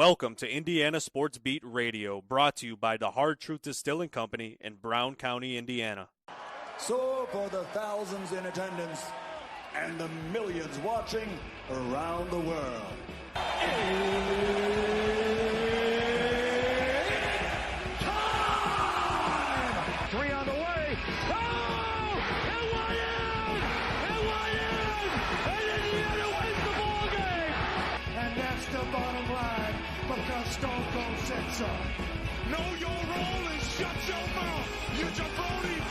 Welcome to Indiana Sports Beat Radio, brought to you by the Hard Truth Distilling Company in Brown County, Indiana. So for the thousands in attendance and the millions watching around the world, time! 3 on the way. Oh! NYM! And Indiana wins the ball game! And that's the bottom line because Stone Cold said so. Know your role and shut your mouth. You jabroni.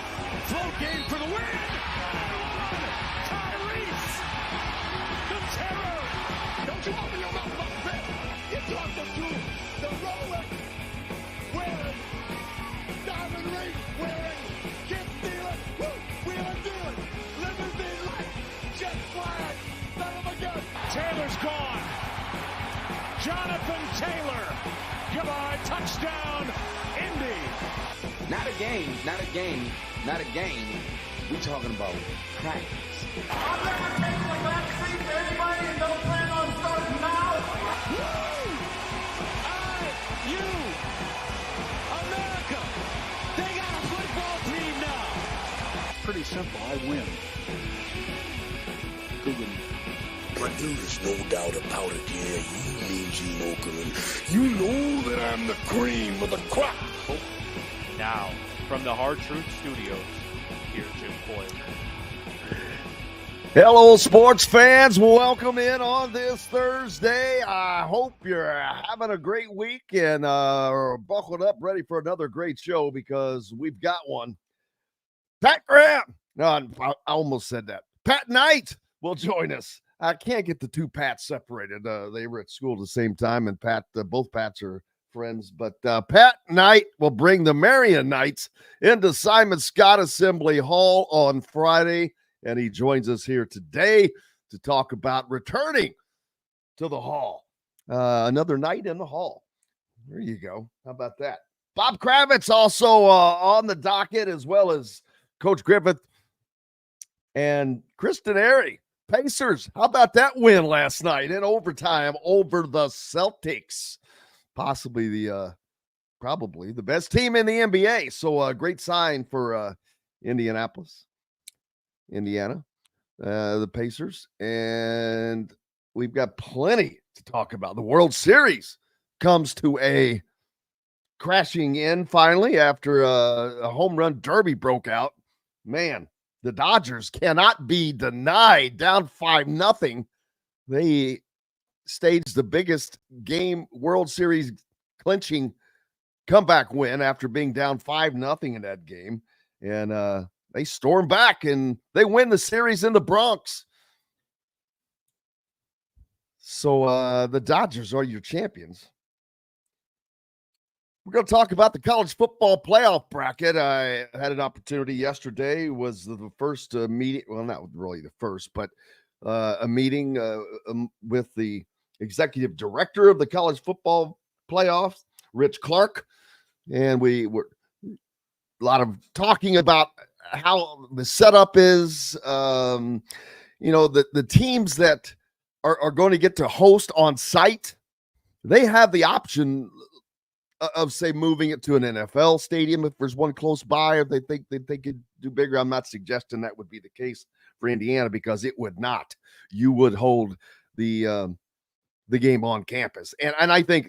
Float game for the win. Tyrese. The terror. Don't you open your mouth about that. You talk them through the Rolex wearing, diamond ring wearing, gift dealer, wheeling dealing, limousine light, jet flying, son of a gun. Taylor's gone. Jonathan Taylor. Goodbye, touchdown, Indy. Not a game. We talking about practice. I'm not going to take the back seat to anybody and don't plan on starting now. Woo! IU, America, they got a football team now. Pretty simple. I win. Google me. But there's no doubt about it, yeah, you mean Gene Okerlund. You know that I'm the cream of the crop. Now, from the Hard Truth Studios, here's Jim Coyle. Hello, sports fans. Welcome in on this Thursday. I hope you're having a great week and buckled up, ready for another great show because we've got one. Pat Graham. No, I almost said that. Pat Knight will join us. I can't get the two Pats separated. They were at school at the same time, and both Pats are friends. But Pat Knight will bring the Marian Knights into Simon Scott Assembly Hall on Friday, and he joins us here today to talk about returning to the Hall. Another night in the Hall. There you go. How about that? Bob Kravitz also on the docket, as well as Coach Griffith and Chris Denari. Pacers, how about that win last night in overtime over the Celtics? Probably the best team in the NBA. So a great sign for Indiana, the Pacers. And we've got plenty to talk about. The World Series comes to a crashing in finally after a home run derby broke out. Man, the Dodgers cannot be denied, down 5-0. They staged the biggest game World Series clinching comeback win after being down 5-0 in that game. And they storm back and they win the series in the Bronx. So the Dodgers are your champions. We're going to talk about the college football playoff bracket. I had an opportunity yesterday, was the first meeting. Well, not really the first, but a meeting with the executive director of the college football playoffs, Rich Clark. And we were a lot of talking about how the setup is, the teams that are going to get to host on site, they have the option of, say, moving it to an NFL stadium if there's one close by, or they think that they could do bigger. I'm not suggesting that would be the case for Indiana because it would not. You would hold the game on campus. And I think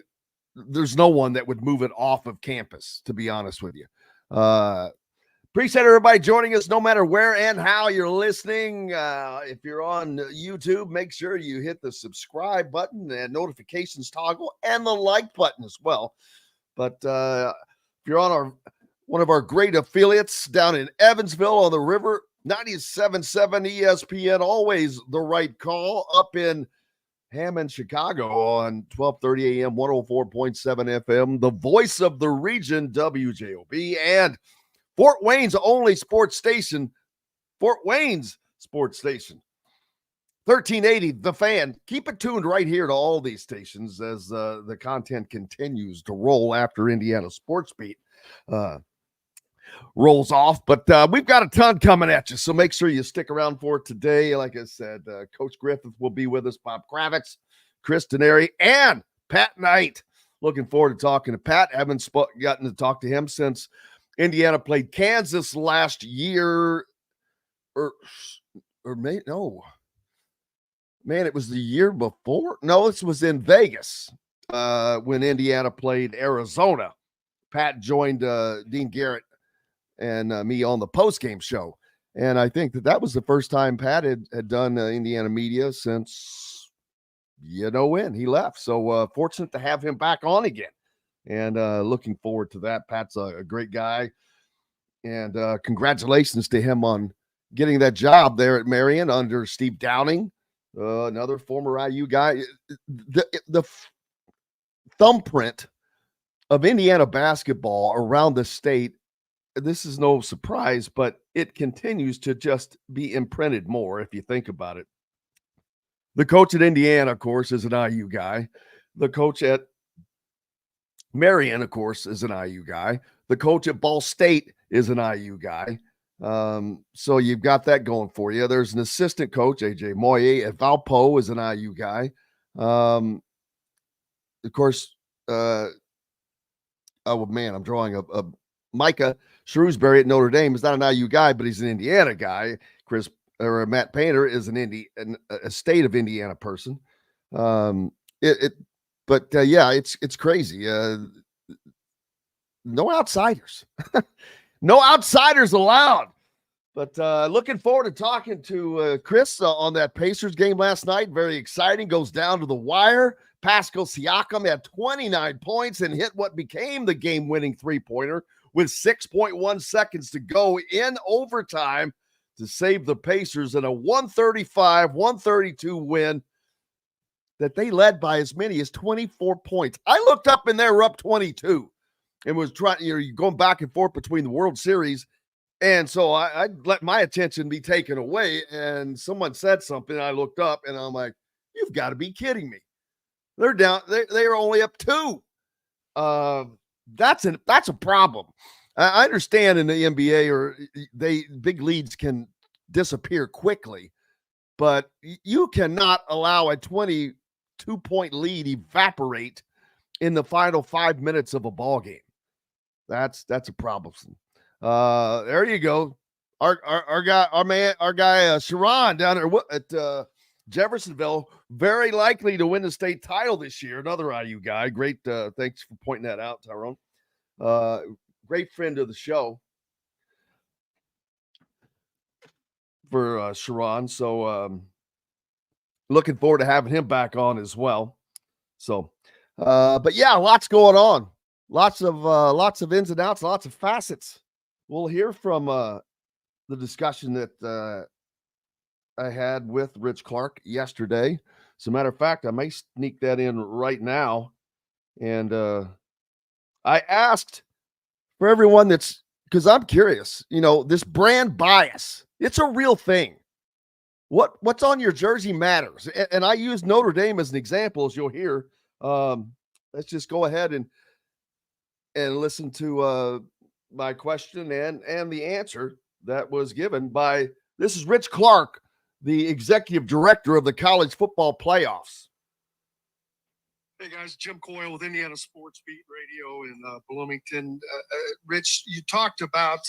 there's no one that would move it off of campus, to be honest with you. Appreciate everybody joining us no matter where and how you're listening. If you're on YouTube, make sure you hit the subscribe button and notifications toggle and the like button as well. But if you're on one of our great affiliates down in Evansville on the river, 97.7 ESPN, always the right call. Up in Hammond, Chicago on 12:30 a.m., 104.7 FM, the voice of the region, WJOB, and Fort Wayne's only sports station, 1380, The Fan. Keep it tuned right here to all these stations as the content continues to roll after Indiana Sports Beat rolls off. But we've got a ton coming at you, so make sure you stick around for it today. Like I said, Coach Griffith will be with us, Bob Kravitz, Chris Denari, and Pat Knight. looking forward to talking to Pat. Haven't gotten to talk to him since Indiana played Kansas last year. Or it was the year before. No, this was in Vegas when Indiana played Arizona. Pat joined Dean Garrett and me on the post-game show. And I think that was the first time Pat had done Indiana media since, when he left. So fortunate to have him back on again. And looking forward to that. Pat's a great guy. And congratulations to him on getting that job there at Marian under Steve Downing, another former IU guy. The thumbprint of Indiana basketball around the state, this is no surprise, but it continues to just be imprinted more if you think about it. The coach at Indiana, of course, is an IU guy. The coach at Marian, of course, is an IU guy. The coach at Ball State is an IU guy. So you've got that going for you. There's an assistant coach, AJ Moye at Valpo, is an IU guy. Of course, I'm drawing a Micah Shrewsbury at Notre Dame is not an IU guy, but he's an Indiana guy. Matt Painter is a state of Indiana person. It's crazy. No outsiders. No outsiders allowed. But looking forward to talking to Chris on that Pacers game last night. Very exciting. Goes down to the wire. Pascal Siakam had 29 points and hit what became the game-winning three-pointer with 6.1 seconds to go in overtime to save the Pacers in a 135-132 win that they led by as many as 24 points. I looked up and they were up 22 and was trying, you're going back and forth between the World Series. And so I let my attention be taken away, and someone said something. I looked up and I'm like, you've got to be kidding me. They're down. They are only up 2. That's a problem. I understand in the NBA big leads can disappear quickly, but you cannot allow a 22-point lead evaporate in the final 5 minutes of a ball game. That's a problem. There you go. Our guy Sharon down there at Jeffersonville, very likely to win the state title this year. Another IU guy. Great. Thanks for pointing that out, Tyrone. Great friend of the show for Sharon. So looking forward to having him back on as well. So, but yeah, lots going on. Lots of ins and outs, lots of facets. We'll hear from the discussion that I had with Rich Clark yesterday. As a matter of fact, I may sneak that in right now. And I asked for everyone because I'm curious, this brand bias, it's a real thing. What's on your jersey matters. And I use Notre Dame as an example, as you'll hear. Let's just go ahead and listen to my question and the answer that was given by, this is Rich Clark, the executive director of the college football playoffs. Hey guys, Jim Coyle with Indiana Sports Beat Radio in Bloomington. Rich, you talked about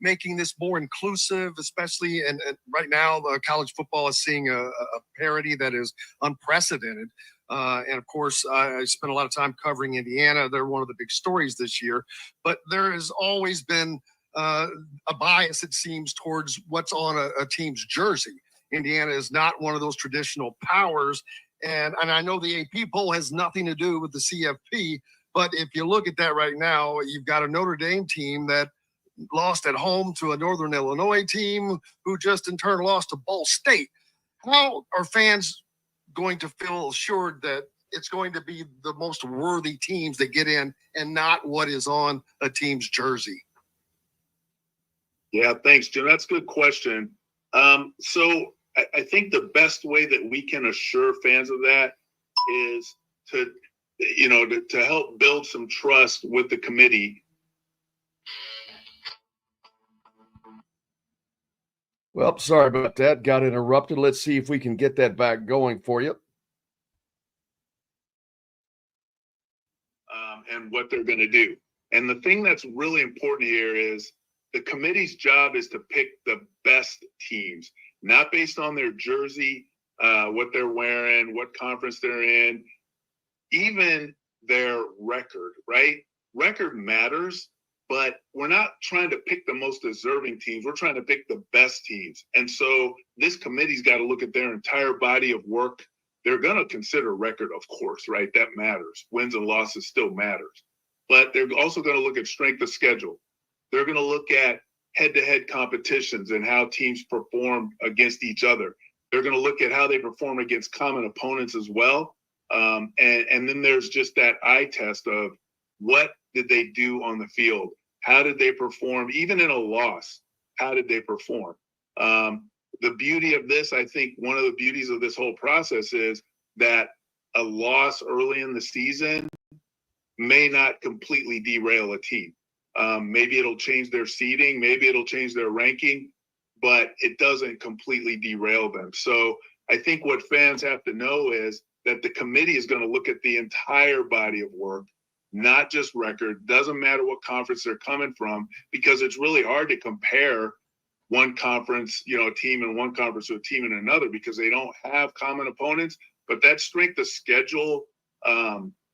making this more inclusive, especially, and right now the college football is seeing a parity that is unprecedented. And of course, I spent a lot of time covering Indiana. They're one of the big stories this year, but there has always been a bias, it seems, towards what's on a team's jersey. Indiana is not one of those traditional powers. And I know the AP poll has nothing to do with the CFP, but if you look at that right now, you've got a Notre Dame team that lost at home to a Northern Illinois team who just in turn lost to Ball State. How are fans going to feel assured that it's going to be the most worthy teams that get in and not what is on a team's jersey? Yeah, thanks, Jim. That's a good question. So I think the best way that we can assure fans of that is to help build some trust with the committee. Well, sorry about that. Got interrupted. Let's see if we can get that back going for you. and what they're going to do. And the thing that's really important here is the committee's job is to pick the best teams, not based on their jersey, what they're wearing, what conference they're in, even their record, right? Record matters, but we're not trying to pick the most deserving teams. We're trying to pick the best teams. And so this committee's got to look at their entire body of work. They're going to consider record, of course, right? That matters. Wins and losses still matters. But they're also going to look at strength of schedule. They're going to look at head-to-head competitions and how teams perform against each other. They're going to look at how they perform against common opponents as well. And then there's just that eye test of what did they do on the field? How did they perform? Even in a loss, how did they perform? The beauty of this, I think one of the beauties of this whole process is that a loss early in the season may not completely derail a team. Maybe it'll change their seeding, maybe it'll change their ranking, but it doesn't completely derail them. So I think what fans have to know is that the committee is going to look at the entire body of work, not just record. Doesn't matter what conference they're coming from, because it's really hard to compare one conference, a team in one conference to a team in another because they don't have common opponents. But that strength of schedule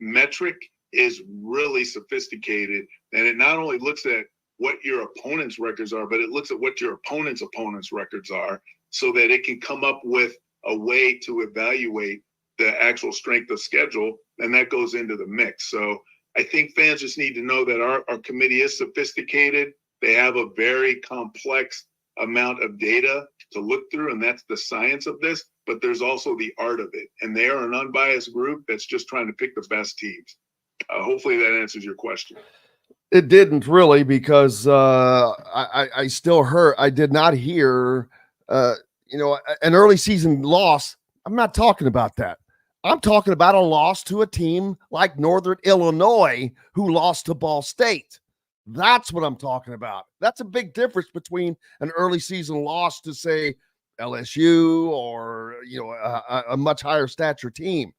metric is really sophisticated. And it not only looks at what your opponent's records are, but it looks at what your opponent's records are so that it can come up with a way to evaluate the actual strength of schedule. And that goes into the mix. So I think fans just need to know that our committee is sophisticated. They have a very complex amount of data to look through, and that's the science of this, but there's also the art of it. And they are an unbiased group that's just trying to pick the best teams. Hopefully that answers your question. It didn't really, because I did not hear, an early season loss. I'm not talking about that. I'm talking about a loss to a team like Northern Illinois who lost to Ball State. That's what I'm talking about. That's a big difference between an early season loss to, say, LSU or, a much higher stature team.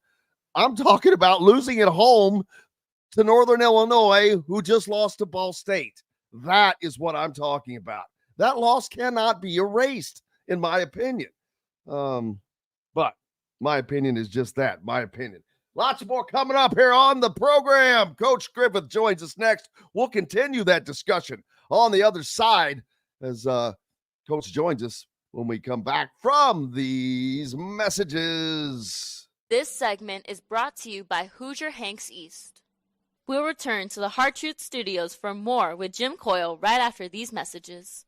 I'm talking about losing at home to Northern Illinois, who just lost to Ball State. That is what I'm talking about. That loss cannot be erased, in my opinion. But my opinion is just that, my opinion. Lots more coming up here on the program. Coach Griffith joins us next. We'll continue that discussion on the other side as Coach joins us when we come back from these messages. This segment is brought to you by Hoosier Hanks East. We'll return to the Hard Truth Studios for more with Jim Coyle right after these messages.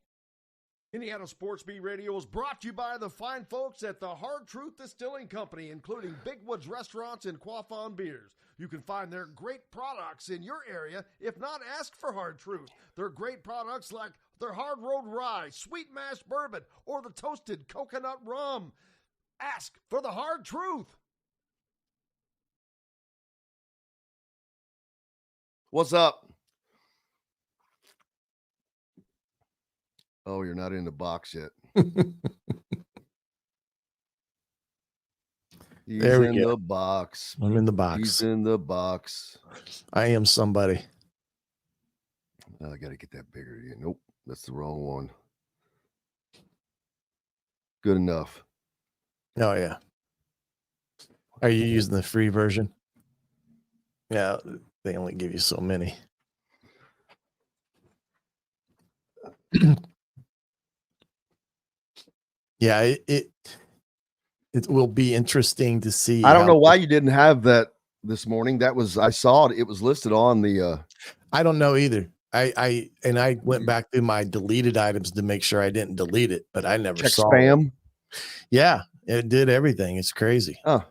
Indiana Sports Beat Radio is brought to you by the fine folks at the Hard Truth Distilling Company, including Big Woods Restaurants and Quaffon Beers. You can find their great products in your area. If not, ask for Hard Truth. Their great products like their Hard Road Rye, Sweet Mash Bourbon, or the Toasted Coconut Rum. Ask for the Hard Truth. What's up? Oh, you're not in the box yet. He's there we in go. The box. I'm in the box. He's in the box. I am somebody. I got to get that bigger. Nope, that's the wrong one. Good enough. Oh, yeah. Are you using the free version? Yeah, they only give you so many. Yeah, it will be interesting to see. I don't know why you didn't have that this morning. I saw it. It was listed on the. I don't know either. I went back through my deleted items to make sure I didn't delete it, but I never saw spam. It. Yeah, it did everything. It's crazy. Oh,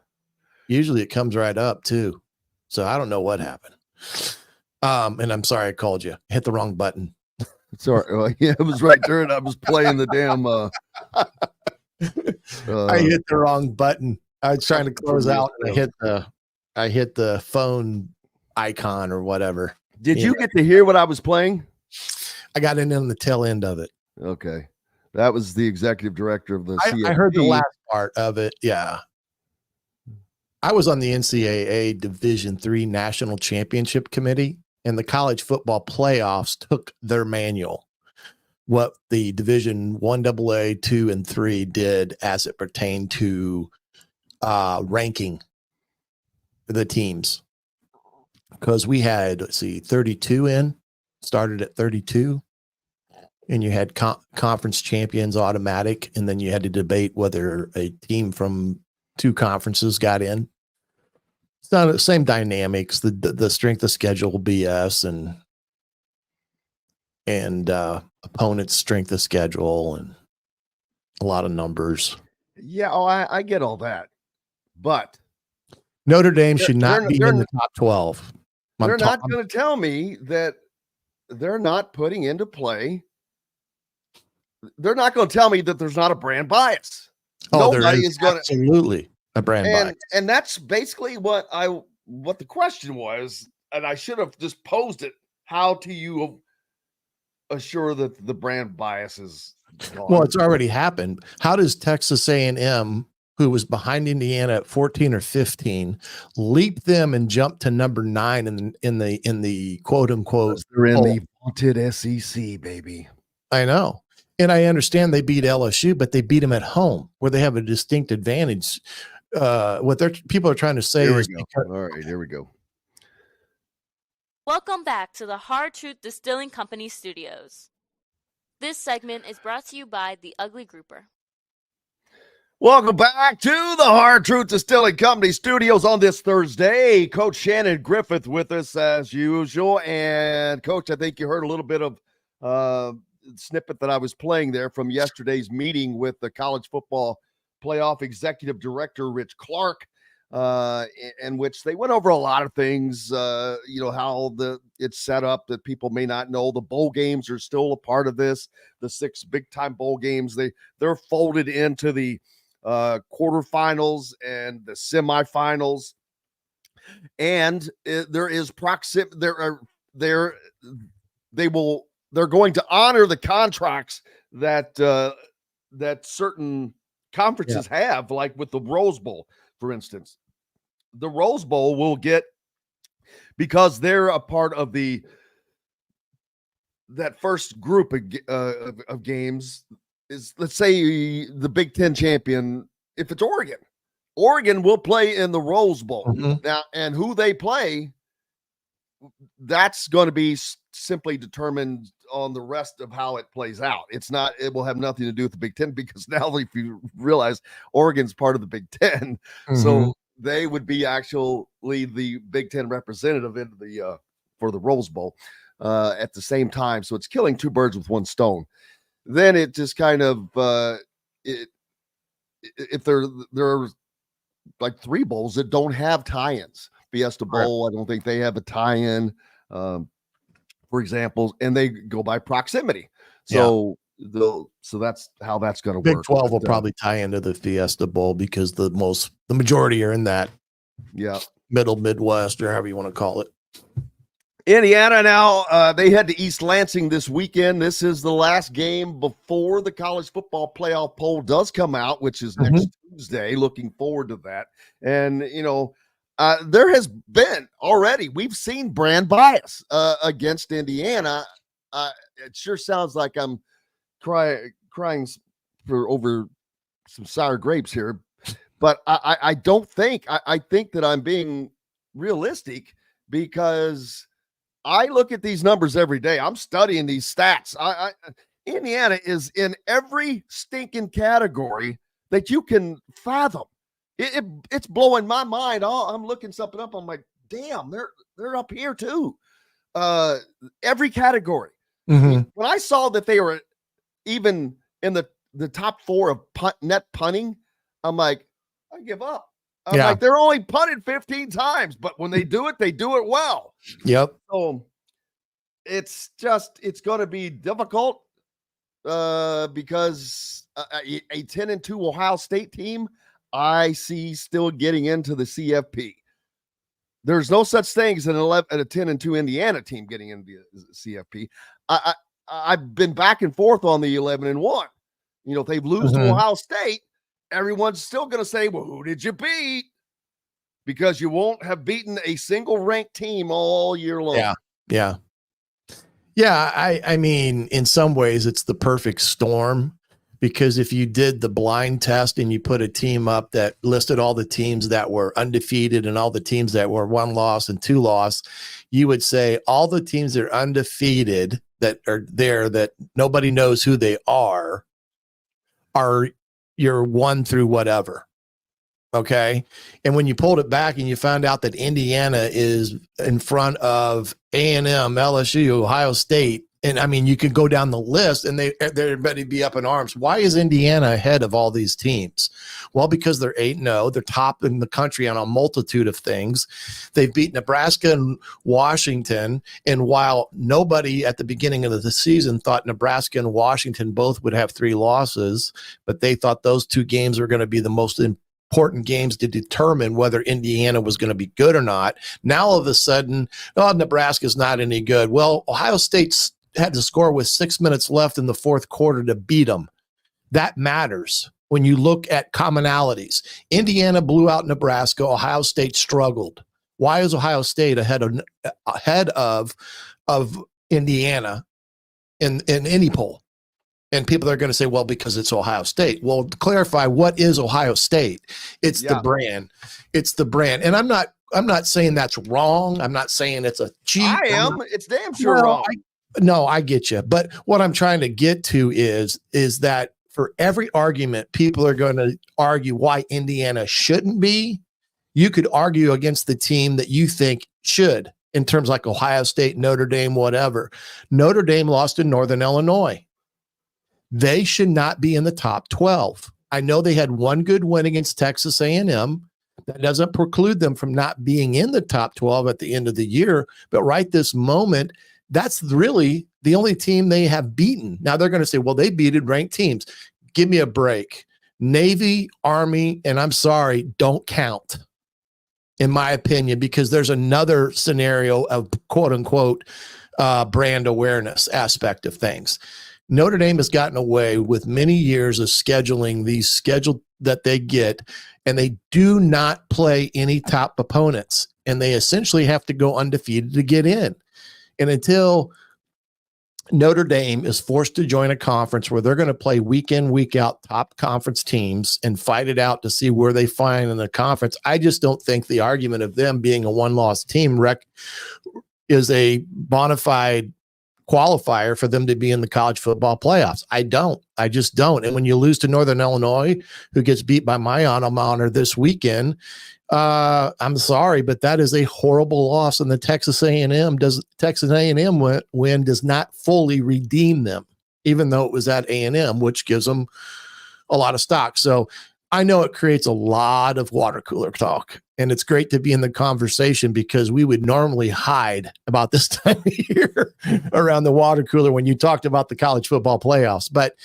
usually it comes right up too. So I don't know what happened. And I'm sorry I called you. Hit the wrong button. It's all right. Well, yeah, it was right there, and I was playing the damn. I hit the wrong button. I was trying to close out, and I hit the phone icon or whatever. Did you get to hear what I was playing? I got in on the tail end of it. Okay, that was the executive director of the CFP. I heard the last part of it. Yeah. I was on the NCAA Division III National Championship Committee, and the college football playoffs took their manual, what the Division 1AA, 2, and 3 did as it pertained to ranking the teams. Because we had, 32 started at 32, and you had conference champions automatic, and then you had to debate whether a team from 2 conferences got in. It's not the same dynamics, the strength of schedule BS and opponent's strength of schedule and a lot of numbers. Yeah, I get all that, but Notre Dame should not be in the top 12. They're not going to tell me that they're not putting into play. They're not going to tell me that there's not a brand bias. Oh, nobody is going to absolutely a brand bias, and that's basically what the question was, and I should have just posed it. How do you assure that the brand bias is gone? Well, it's already happened. How does Texas A&M, who was behind Indiana at 14 or 15, leap them and jump to number 9 in the quote unquote? They're in the vaunted SEC, baby. I know. And I understand they beat LSU, but they beat them at home where they have a distinct advantage. What people are trying to say is, all right, here we go. Welcome back to the Hard Truth Distilling Company studios. This segment is brought to you by the Ugly Grouper. Welcome back to the Hard Truth Distilling Company studios on this Thursday. Coach Shannon Griffith with us as usual. And Coach, I think you heard a little bit of snippet that I was playing there from yesterday's meeting with the college football playoff executive director, Rich Clark, in which they went over a lot of things, how it's set up that people may not know. The bowl games are still a part of this. The 6 big-time bowl games, they're folded into the quarterfinals and the semifinals. And there is proximity. They're going to honor the contracts that certain conferences have, like with the Rose Bowl, for instance. The Rose Bowl will get, because they're a part of that first group of games, is, let's say, the Big Ten champion. If it's Oregon will play in the Rose Bowl. Mm-hmm. Now, and who they play, that's going to be simply determined on the rest of how it plays out. It will have nothing to do with the Big Ten, because now, if you realize, Oregon's part of the Big Ten, so they would be actually the Big Ten representative into for the Rose Bowl at the same time. So it's killing 2 birds with 1 stone. Then it just kind of if there are like 3 bowls that don't have tie-ins. Fiesta Bowl, I don't think they have a tie-in, for example, and they go by proximity. So so that's how that's going to work. Big 12 will probably tie into the Fiesta Bowl because the majority are in that middle Midwest, or however you want to call it. Indiana now, they head to East Lansing this weekend. This is the last game before the college football playoff poll does come out, which is next Tuesday. Looking forward to that. And, there has been already, we've seen brand bias against Indiana. It sure sounds like I'm crying over some sour grapes here, but I don't think, I think that I'm being realistic, because I look at these numbers every day. I'm studying these stats. Indiana is in every stinking category that you can fathom. It's blowing my mind. I'm looking something up. I'm like, damn, they're up here too. Every category. When I saw that they were even in the top 4 of net punting, I'm like, I give up. I'm like, they're only punted 15 times, but when they do it well. Yep. So it's going to be difficult because a 10-2 Ohio State team, I see still getting into the CFP. There's no such thing as a 10-2 Indiana team getting into the CFP. I've been back and forth on the 11-1. If they lose to Ohio State, everyone's still going to say, well, who did you beat? because you won't have beaten a single ranked team all year long. Yeah. I mean, in some ways, it's the perfect storm, because if you did the blind test and you put a team up that listed all the teams that were undefeated and all the teams that were 1 loss and 2 loss, you would say all the teams that are undefeated that are there that nobody knows who they are your 1 through whatever. Okay. And when you pulled it back and you found out that Indiana is in front of A&M, LSU, Ohio State, and I mean, you could go down the list and they're ready to be up in arms. Why is Indiana ahead of all these teams? Well, because they're 8-0. They're top in the country on a multitude of things. They've beat Nebraska and Washington. And while nobody at the beginning of the season thought Nebraska and Washington both would have 3 losses, but they thought those 2 games were going to be the most important games to determine whether Indiana was going to be good or not. Now, all of a sudden, Nebraska's not any good. Well, Ohio State's had to score with 6 minutes left in the 4th quarter to beat them. That matters when you look at commonalities. Indiana blew out Nebraska. Ohio State struggled. Why is Ohio State ahead of Indiana in any poll? And people are going to say, well, because it's Ohio State. Well, to clarify, what is Ohio State? It's the brand. It's the brand. And I'm not saying that's wrong. I'm not saying it's a cheat. I am. It's damn sure wrong. No, I get you. But what I'm trying to get to is that for every argument, people are going to argue why Indiana shouldn't be. You could argue against the team that you think should, in terms like Ohio State, Notre Dame, whatever. Notre Dame lost in Northern Illinois. They should not be in the top 12. I know they had 1 good win against Texas A&M. That doesn't preclude them from not being in the top 12 at the end of the year. But right this moment, that's really the only team they have beaten. Now they're going to say, well, they beat ranked teams. Give me a break. Navy, Army, and I'm sorry, don't count, in my opinion, because there's another scenario of quote unquote brand awareness aspect of things. Notre Dame has gotten away with many years of scheduling these scheduled that they get, and they do not play any top opponents, and they essentially have to go undefeated to get in. And until Notre Dame is forced to join a conference where they're going to play week in, week out top conference teams and fight it out to see where they find in the conference, I just don't think the argument of them being a 1-loss team is a bona fide qualifier for them to be in the college football playoffs. I just don't. And when you lose to Northern Illinois, who gets beat by my alma mater this weekend, I'm sorry, but that is a horrible loss. And the Texas A&M win does not fully redeem them, even though it was at A&M, which gives them a lot of stock. So I know it creates a lot of water cooler talk, and it's great to be in the conversation because we would normally hide about this time of year around the water cooler when you talked about the college football playoffs. But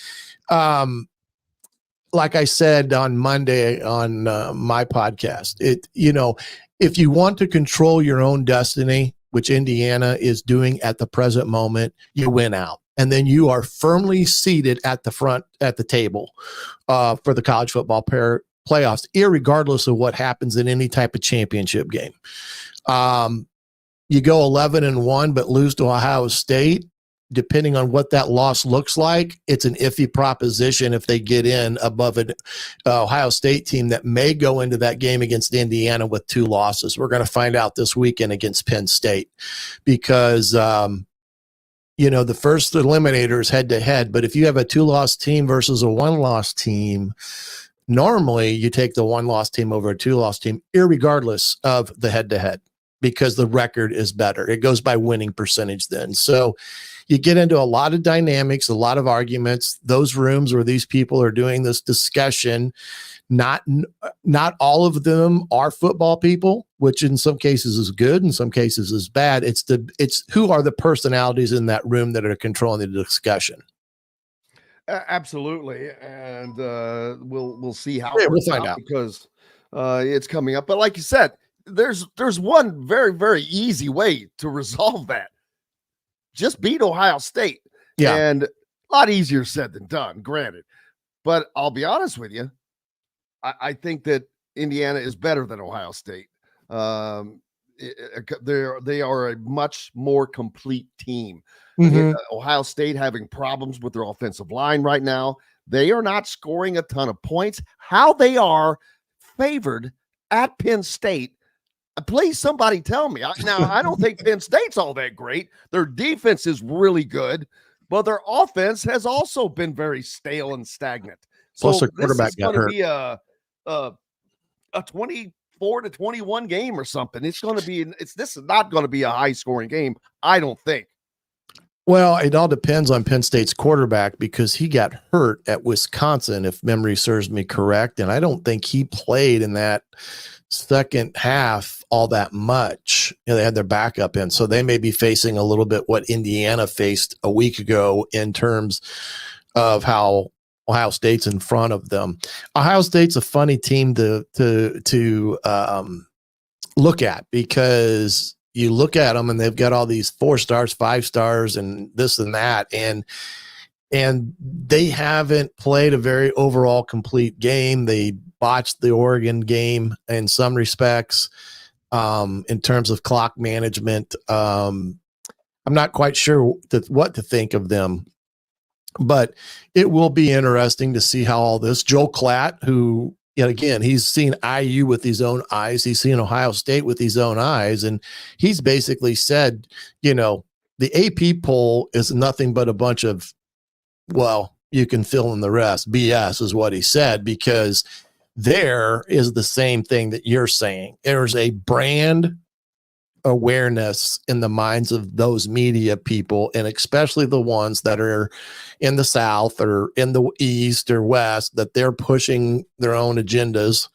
like I said on Monday on my podcast, if you want to control your own destiny, which Indiana is doing at the present moment, you win out. And then you are firmly seated at the front at the table for the college football playoffs, irregardless of what happens in any type of championship game. You go 11-1, but lose to Ohio State. Depending on what that loss looks like, it's an iffy proposition if they get in above an Ohio State team that may go into that game against Indiana with 2 losses. We're going to find out this weekend against Penn State because, the first eliminator is head-to-head. But if you have a 2-loss team versus a 1-loss team, normally you take the 1-loss team over a 2-loss team, irregardless of the head-to-head, because the record is better. It goes by winning percentage then. So you get into a lot of dynamics, a lot of arguments, those rooms where these people are doing this discussion. Not all of them are football people, which in some cases is good, in some cases is bad. It's who are the personalities in that room that are controlling the discussion. Absolutely. And we'll see how we'll find out because it's coming up. But like you said, there's one very, very easy way to resolve that. Just beat Ohio State. Yeah. And a lot easier said than done, granted. But I'll be honest with you. I think that Indiana is better than Ohio State. They are a much more complete team. Mhm. Ohio State having problems with their offensive line right now. They are not scoring a ton of points. How they are favored at Penn State, please somebody tell me. Now, I don't think Penn State's all that great. Their defense is really good, but their offense has also been very stale and stagnant. Plus, So their quarterback this is got going to hurt. be a 24-21 game or something. This is not going to be a high scoring game, I don't think. Well, it all depends on Penn State's quarterback because he got hurt at Wisconsin, if memory serves me correct. And I don't think he played in that second half all that much. They had their backup in, so they may be facing a little bit what Indiana faced a week ago in terms of how Ohio State's in front of them. Ohio State's a funny team to look at because you look at them and they've got all these 4 stars, 5 stars, and this and that, and they haven't played a very overall complete game. They botched the Oregon game in some respects in terms of clock management. I'm not quite sure what to think of them, but it will be interesting to see how all this. Joel Klatt, who, again, he's seen IU with his own eyes. He's seen Ohio State with his own eyes. And he's basically said, the AP poll is nothing but a bunch of, well, you can fill in the rest. BS is what he said, because there is the same thing that you're saying. There's a brand awareness in the minds of those media people, and especially the ones that are in the South or in the East or West, that they're pushing their own agendas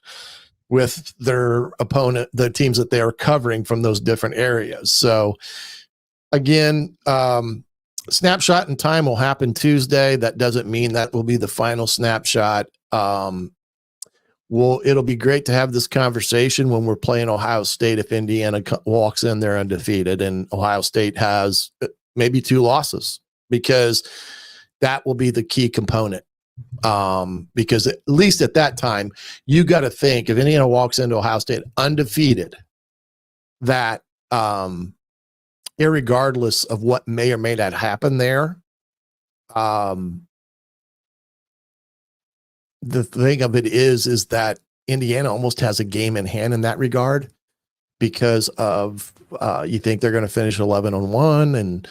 with their opponent, the teams that they are covering from those different areas. So again, snapshot in time will happen Tuesday. That doesn't mean that will be the final snapshot. It'll be great to have this conversation when we're playing Ohio State if Indiana walks in there undefeated and Ohio State has maybe 2 losses, because that will be the key component. Because at least at that time, you got to think if Indiana walks into Ohio State undefeated, that irregardless of what may or may not happen there, the thing of it is that Indiana almost has a game in hand in that regard, because of you think they're going to finish 11-1, and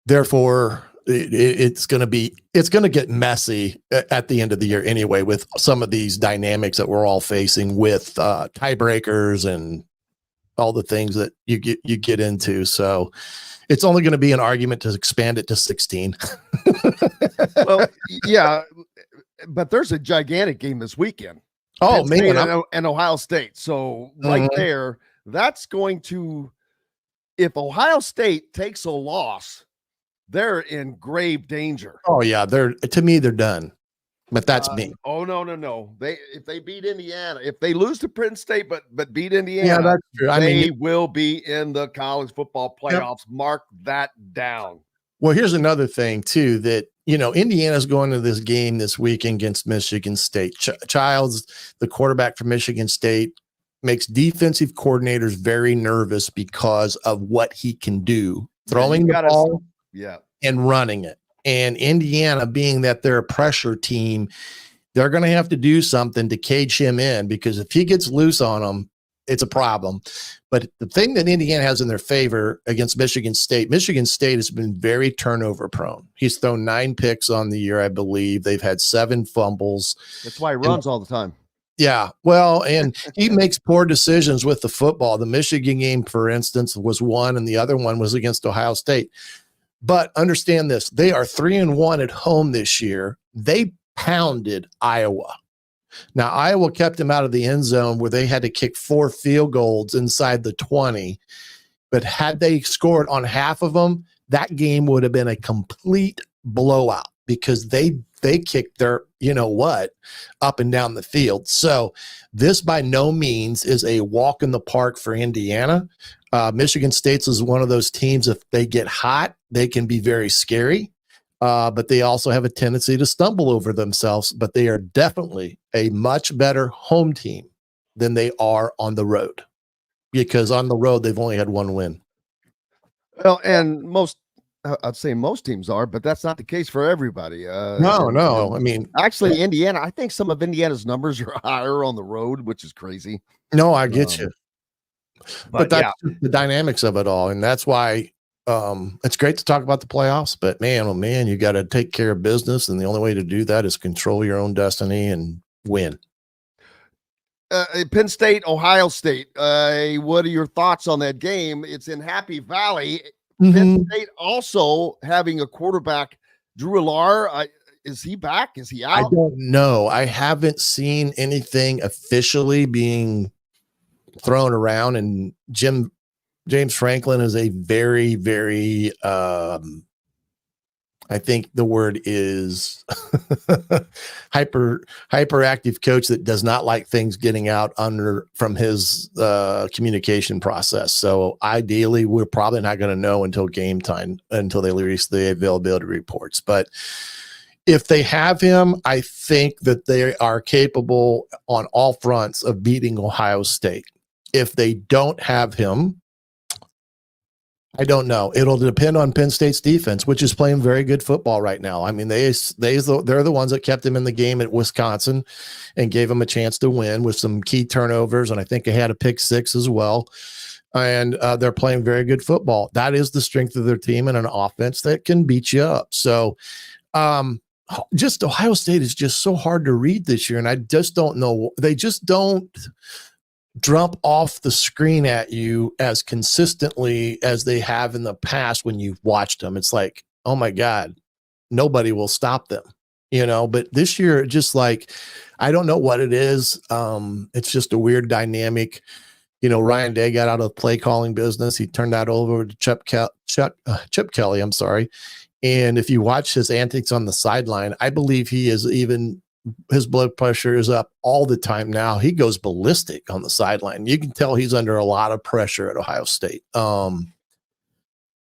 therefore it's going to get messy at the end of the year anyway, with some of these dynamics that we're all facing with tiebreakers and all the things that you get into. So it's only going to be an argument to expand it to 16. Well, yeah. But there's a gigantic game this weekend. Oh, man. And Ohio State. So right there, that's going to, if Ohio State takes a loss, they're in grave danger. Oh, yeah. To me, they're done. But that's me. Oh, no. If they beat Indiana, if they lose to Penn State, but beat Indiana, yeah, that's true. They will be in the college football playoffs. Yep. Mark that down. Well, here's another thing, too, that, Indiana's going to this game this weekend against Michigan State. Childs, the quarterback for Michigan State, makes defensive coordinators very nervous because of what he can do, throwing the ball and running it. And Indiana, being that they're a pressure team, they're going to have to do something to cage him in, because if he gets loose on them, it's a problem. But the thing that Indiana has in their favor against Michigan State has been very turnover prone. He's thrown 9 picks on the year, I believe. They've had 7 fumbles. That's why he runs all the time. Yeah. Well, and he makes poor decisions with the football. The Michigan game, for instance, was one, and the other one was against Ohio State. But understand this, they are 3-1 at home this year. They pounded Iowa. Now, Iowa kept them out of the end zone where they had to kick 4 field goals inside the 20. But had they scored on half of them, that game would have been a complete blowout, because they kicked their, up and down the field. So this by no means is a walk in the park for Indiana. Michigan State is one of those teams, if they get hot, they can be very scary. But they also have a tendency to stumble over themselves, but they are definitely a much better home team than they are on the road, because on the road they've only had one win. Well, and I'd say most teams are, but that's not the case for everybody. No. I mean, actually, Indiana, I think some of Indiana's numbers are higher on the road, which is crazy. No, I get you. But that's the dynamics of it all. And that's why it's great to talk about the playoffs, but man, oh man, you got to take care of business. And the only way to do that is control your own destiny and win. Penn State, Ohio State. What are your thoughts on that game? It's in Happy Valley. Penn State also having a quarterback, Drew Allar. Is he back? Is he out? I don't know. I haven't seen anything officially being thrown around, and James Franklin is a very, very I think the word is hyperactive coach that does not like things getting out from his communication process. So ideally, we're probably not going to know until game time, until they release the availability reports. But if they have him, I think that they are capable on all fronts of beating Ohio State. If they don't have him, I don't know. It'll depend on Penn State's defense, which is playing very good football right now. I mean, they're the ones that kept him in the game at Wisconsin and gave him a chance to win with some key turnovers, and I think they had a pick 6 as well. And they're playing very good football. That is the strength of their team and an offense that can beat you up. So, just Ohio State is just so hard to read this year, and I just don't know. They just don't jump off the screen at you as consistently as they have in the past when you've watched them. It's like, oh my God, nobody will stop them, but this year, just like, I don't know what it is. It's just a weird dynamic. Ryan Day got out of the play calling business. He turned that over to Chip Kelly. I'm sorry. And if you watch his antics on the sideline, I believe his blood pressure is up all the time now. He goes ballistic on the sideline. You can tell he's under a lot of pressure at Ohio State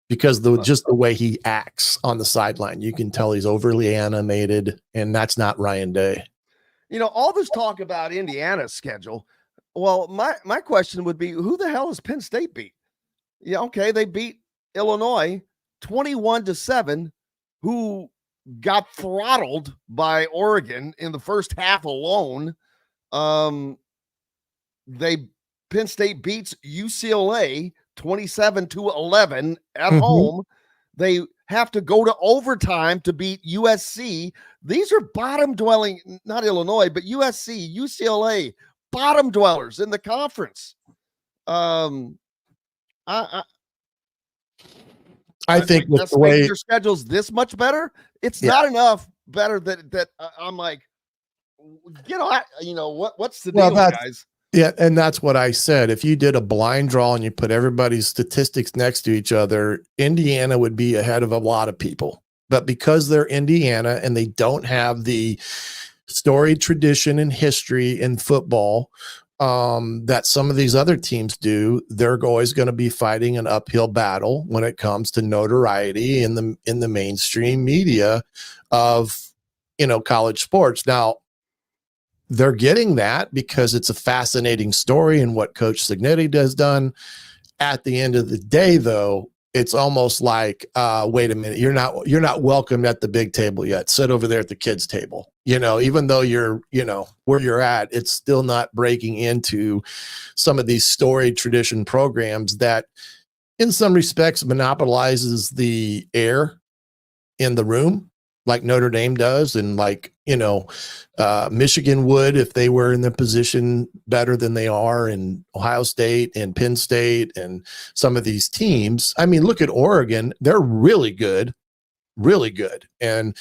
because just the way he acts on the sideline. You can tell he's overly animated, and that's not Ryan Day. All this talk about Indiana's schedule. Well, my question would be, who the hell has Penn State beat? Yeah, okay, they beat Illinois 21-7, who got throttled by Oregon in the first half alone. Penn State beats UCLA 27-11 at home. They have to go to overtime to beat USC. These are bottom dwelling, not Illinois, but USC, UCLA, bottom dwellers in the conference. I think with the way your schedule's this much better, it's not enough better that I'm like, what's the deal, guys? Yeah, and that's what I said. If you did a blind draw and you put everybody's statistics next to each other, Indiana would be ahead of a lot of people. But because they're Indiana and they don't have the storied tradition and history in football that some of these other teams do, they're always going to be fighting an uphill battle when it comes to notoriety in the mainstream media of college sports. Now, they're getting that because it's a fascinating story and what Coach Cignetti has done. At the end of the day, though, it's almost like, wait a minute, you're not welcome at the big table yet. Sit over there at the kids' table. Even though you're, where you're at, it's still not breaking into some of these storied tradition programs that in some respects monopolizes the air in the room, like Notre Dame does. And like, Michigan would, if they were in the position better than they are, in Ohio State and Penn State and some of these teams. I mean, look at Oregon. They're really good. Really good. And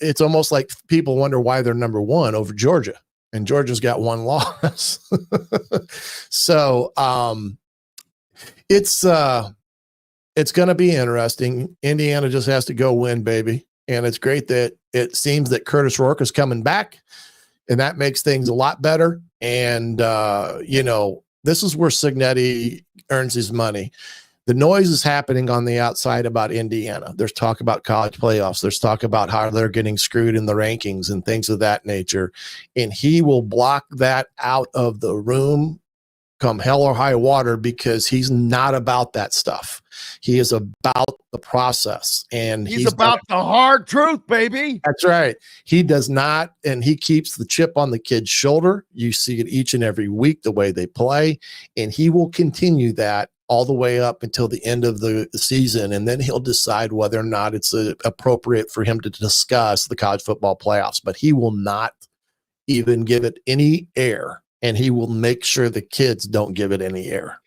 it's almost like people wonder why they're number one over Georgia, and Georgia's got one loss. So it's going to be interesting. Indiana just has to go win, baby. And it's great that it seems that Curtis Rourke is coming back, and that makes things a lot better. And, this is where Cignetti earns his money. The noise is happening on the outside about Indiana. There's talk about college playoffs. There's talk about how they're getting screwed in the rankings and things of that nature. And he will block that out of the room come hell or high water, because he's not about that stuff. He is about the process, and he's about the hard truth, baby. That's right. He does not, and he keeps the chip on the kid's shoulder. You see it each and every week, the way they play, and he will continue that all the way up until the end of the season, and then he'll decide whether or not it's appropriate for him to discuss the college football playoffs. But he will not even give it any air, and he will make sure the kids don't give it any air.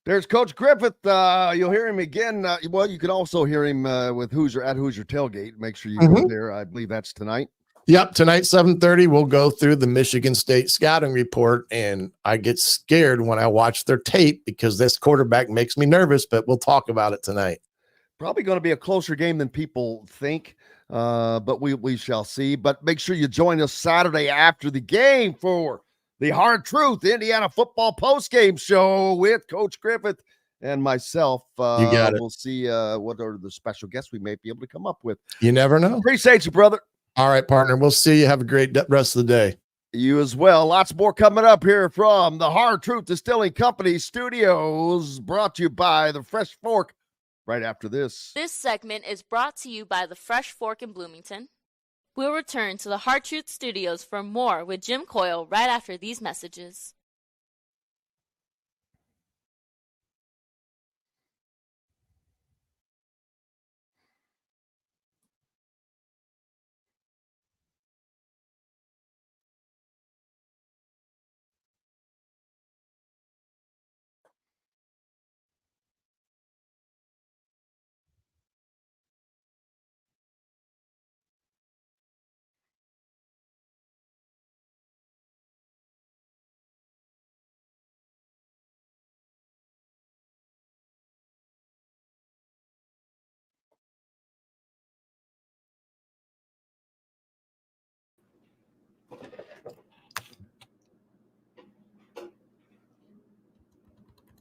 There's Coach Griffith. You'll hear him again. Well, you can also hear him with Hoosier at Hoosier Tailgate. Make sure you go there. I believe that's tonight. Yep, tonight, 7:30, we'll go through the Michigan State scouting report, and I get scared when I watch their tape because this quarterback makes me nervous, but we'll talk about it tonight. Probably going to be a closer game than people think, but we shall see. But make sure you join us Saturday after the game for the Hard Truth Indiana Football Postgame Show with Coach Griffith and myself. You got it. We'll see what are the special guests we may be able to come up with. You never know. Appreciate you, brother. All right, partner. We'll see you. Have a great rest of the day. You as well. Lots more coming up here from the Hard Truth Distilling Company Studios, brought to you by the Fresh Fork right after this. This segment is brought to you by the Fresh Fork in Bloomington. We'll return to the Hard Truth Studios for more with Jim Coyle right after these messages.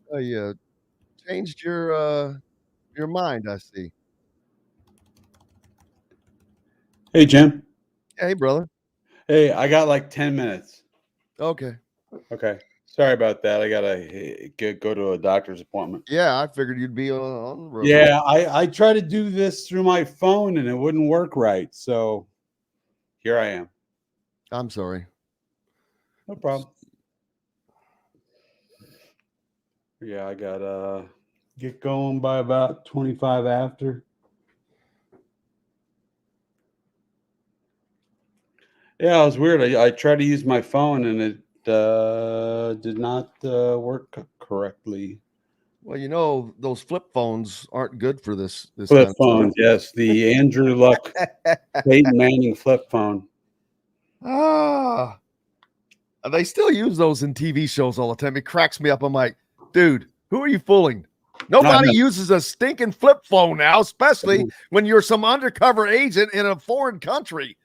Oh, you changed your mind, I see. Hey, Jim. Hey, brother. Hey, I got like 10 minutes. Okay. Okay. Sorry about that. I got to go to a doctor's appointment. Yeah, I figured you'd be on the road. Yeah, I try to do this through my phone and it wouldn't work right. So here I am. I'm sorry. No problem. Yeah, I got to get going by about 25 after. Yeah, it was weird. I tried to use my phone and it did not work correctly. Well, you know, those flip phones aren't good for this Flip phones, yes. The Andrew Luck Peyton Manning flip phone. Ah. They still use those in TV shows all the time. It cracks me up. I'm like, dude, who are you fooling? Nobody uses a stinking flip phone now, especially when you're some undercover agent in a foreign country.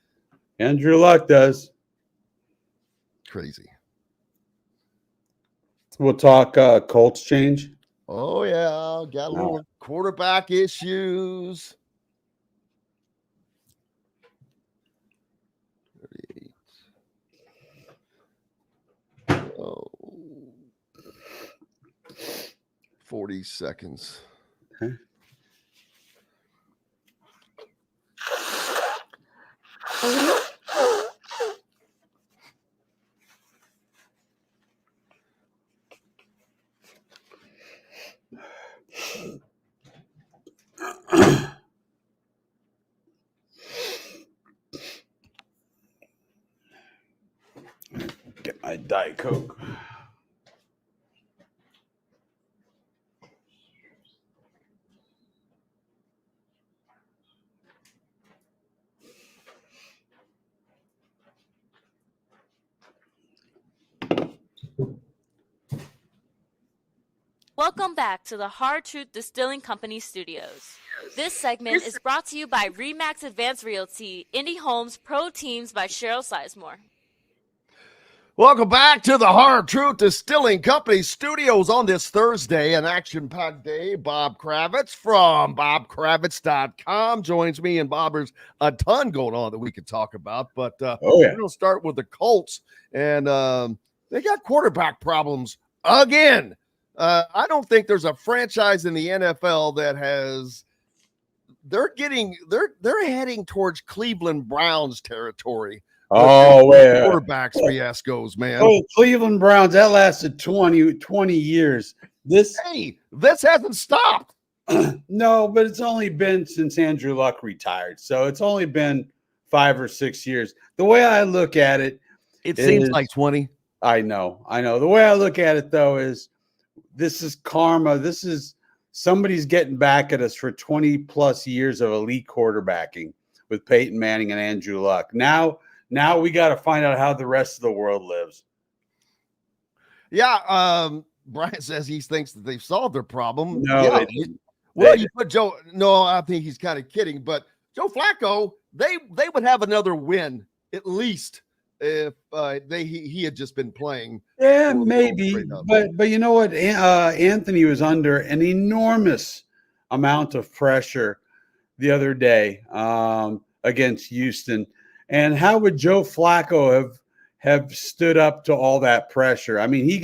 Andrew Luck does. Crazy. We'll talk Colts change. Oh, yeah. Got a little quarterback issues. 38. Oh. 40 seconds. Okay. Get my Diet Coke. Welcome back to the Hard Truth Distilling Company Studios. This segment is brought to you by RE/MAX Advanced Realty, Indie Homes, Pro Teams by Cheryl Sizemore. Welcome back to the Hard Truth Distilling Company studios on this Thursday, an action-packed day. Bob Kravitz from bobkravitz.com joins me, and Bob, there's a ton going on that we could talk about, but we're going to start with the Colts, and they got quarterback problems again. I don't think there's a franchise in the NFL that has. They're heading towards Cleveland Browns territory. Quarterbacks fiascos, man. Oh, Cleveland Browns, that lasted 20 years. This hasn't stopped. No, but it's only been since Andrew Luck retired. So it's only been 5 or 6 years. The way I look at it, it seems like 20. I know. The way I look at it, though, is this is karma. This is somebody's getting back at us for 20 plus years of elite quarterbacking with Peyton Manning and Andrew Luck. Now we got to find out how the rest of the world lives. Yeah, Brian says he thinks that they've solved their problem. No, you put Joe. No, I think he's kind of kidding. But Joe Flacco, they would have another win at least if he had just been playing. Yeah, maybe. But you know what? Anthony was under an enormous amount of pressure the other day against Houston. And how would Joe Flacco have stood up to all that pressure? I mean,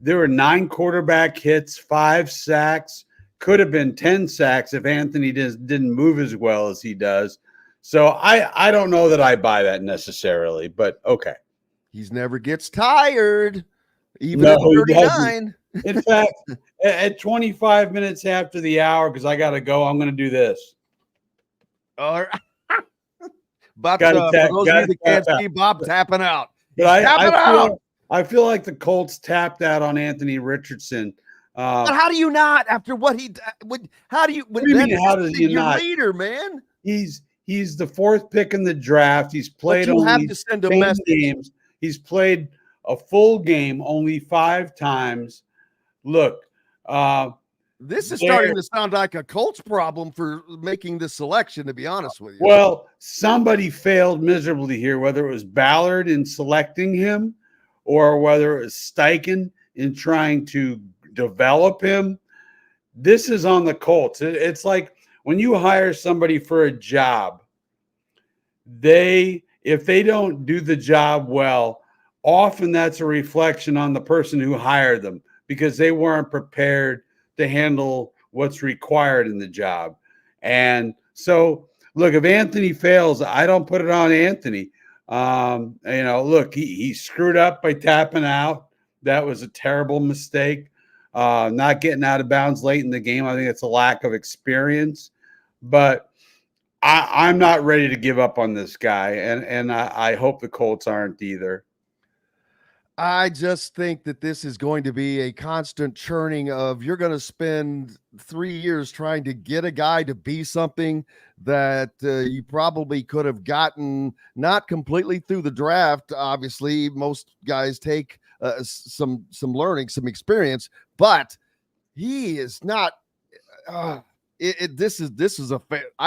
there were 9 quarterback hits, 5 sacks, could have been 10 sacks if Anthony didn't move as well as he does. So I don't know that I buy that necessarily, but okay. He never gets tired, even at 39. In fact, at 25 minutes after the hour, because I got to go, I'm going to do this. All right. But for those of you that can't see, Bob tapping out. But I feel like the Colts tapped out on Anthony Richardson. But how do you not after what he? How do you? What do you mean? How does he not? Leader, man. He's the 4th pick in the draft. He's played only have to send a message. Games. He's played a full game only 5 times. Look, this is starting to sound like a Colts problem for making this selection, to be honest with you. Well, somebody failed miserably here, whether it was Ballard in selecting him or whether it was Steichen in trying to develop him. This is on the Colts. It's like when you hire somebody for a job, if they don't do the job well, often that's a reflection on the person who hired them because they weren't prepared to handle what's required in the job. And so, look, if Anthony fails, I don't put it on Anthony. Look, he screwed up by tapping out. That was a terrible mistake. Not getting out of bounds late in the game, I think it's a lack of experience. But I'm not ready to give up on this guy, and I hope the Colts aren't either. I just think that this is going to be a constant churning of you're going to spend 3 years trying to get a guy to be something that you probably could have gotten not completely through the draft. Obviously, most guys take some learning, some experience, but he is not. I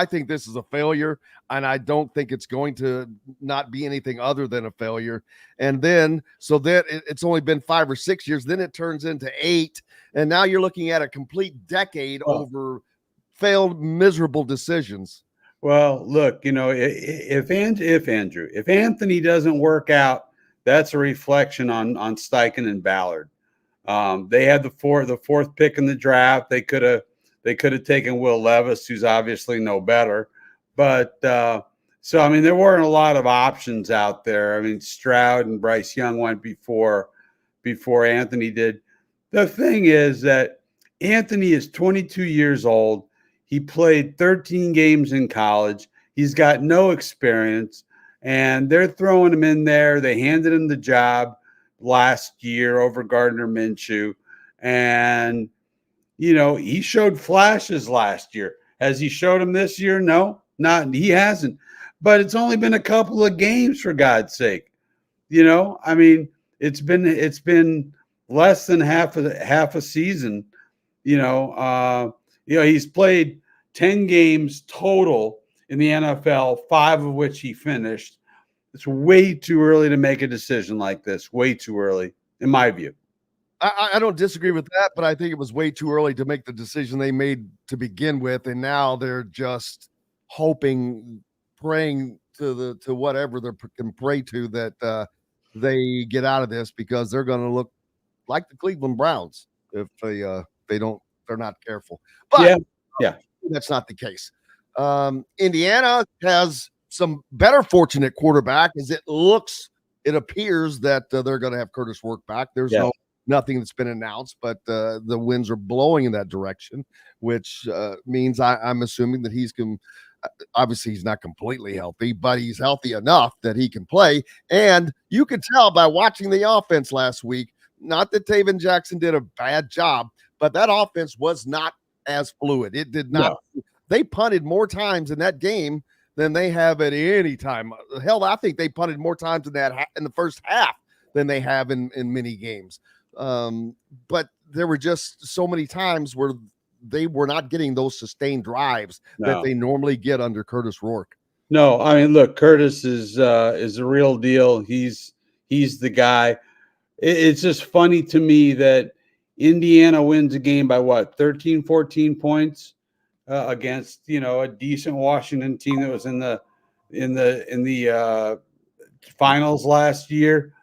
think this is a failure, and I don't think it's going to not be anything other than a failure. And then, so that it's only been 5 or 6 years, then it turns into 8, and now you're looking at a complete decade over failed, miserable decisions. Well, look, if Anthony doesn't work out, that's a reflection on Steichen and Ballard. They had the fourth pick in the draft. They could have taken Will Levis, who's obviously no better. But so, I mean, there weren't a lot of options out there. I mean, Stroud and Bryce Young went before Anthony did. The thing is that Anthony is 22 years old. He played 13 games in college. He's got no experience, and they're throwing him in there. They handed him the job last year over Gardner Minshew, and he showed flashes last year. Has he showed him this year? No, he hasn't. But it's only been a couple of games, for God's sake. I mean, it's been less than half a season. He's played 10 games total in the NFL, 5 of which he finished. It's way too early to make a decision like this. Way too early, in my view. I don't disagree with that, but I think it was way too early to make the decision they made to begin with, and now they're just hoping, praying to whatever they can pray to that they get out of this, because they're going to look like the Cleveland Browns if they're not careful. But yeah, that's not the case. Indiana has some better fortunate quarterback, as it appears that they're going to have Curtis Work back. There's nothing that's been announced, but the winds are blowing in that direction, which means I'm assuming that obviously he's not completely healthy, but he's healthy enough that he can play. And you could tell by watching the offense last week, not that Taven Jackson did a bad job, but that offense was not as fluid. It did not. No. They punted more times in that game than they have at any time. Hell, I think they punted more times in the first half than they have in many games. But there were just so many times where they were not getting those sustained drives that they normally get under Curtis Rourke. No, I mean, look, Curtis is a real deal. He's the guy. It's just funny to me that Indiana wins a game by 13, 14 points against, a decent Washington team that was in the finals last year.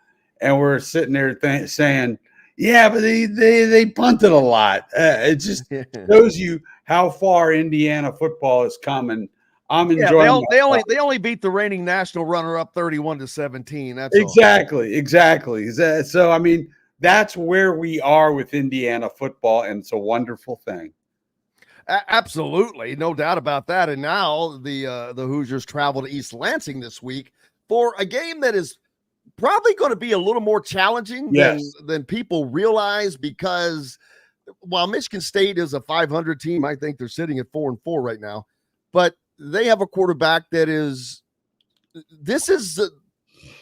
And we're sitting there saying, yeah, but they punted a lot. It just shows you how far Indiana football has come, and I'm enjoying. They only beat the reigning national runner-up 31-17. That's exactly. So I mean, that's where we are with Indiana football, and it's a wonderful thing. Absolutely, no doubt about that. And now the Hoosiers travel to East Lansing this week for a game that is probably going to be a little more challenging than people realize, because while Michigan State is a 500 team, I think they're sitting at 4-4 right now, but they have a quarterback that is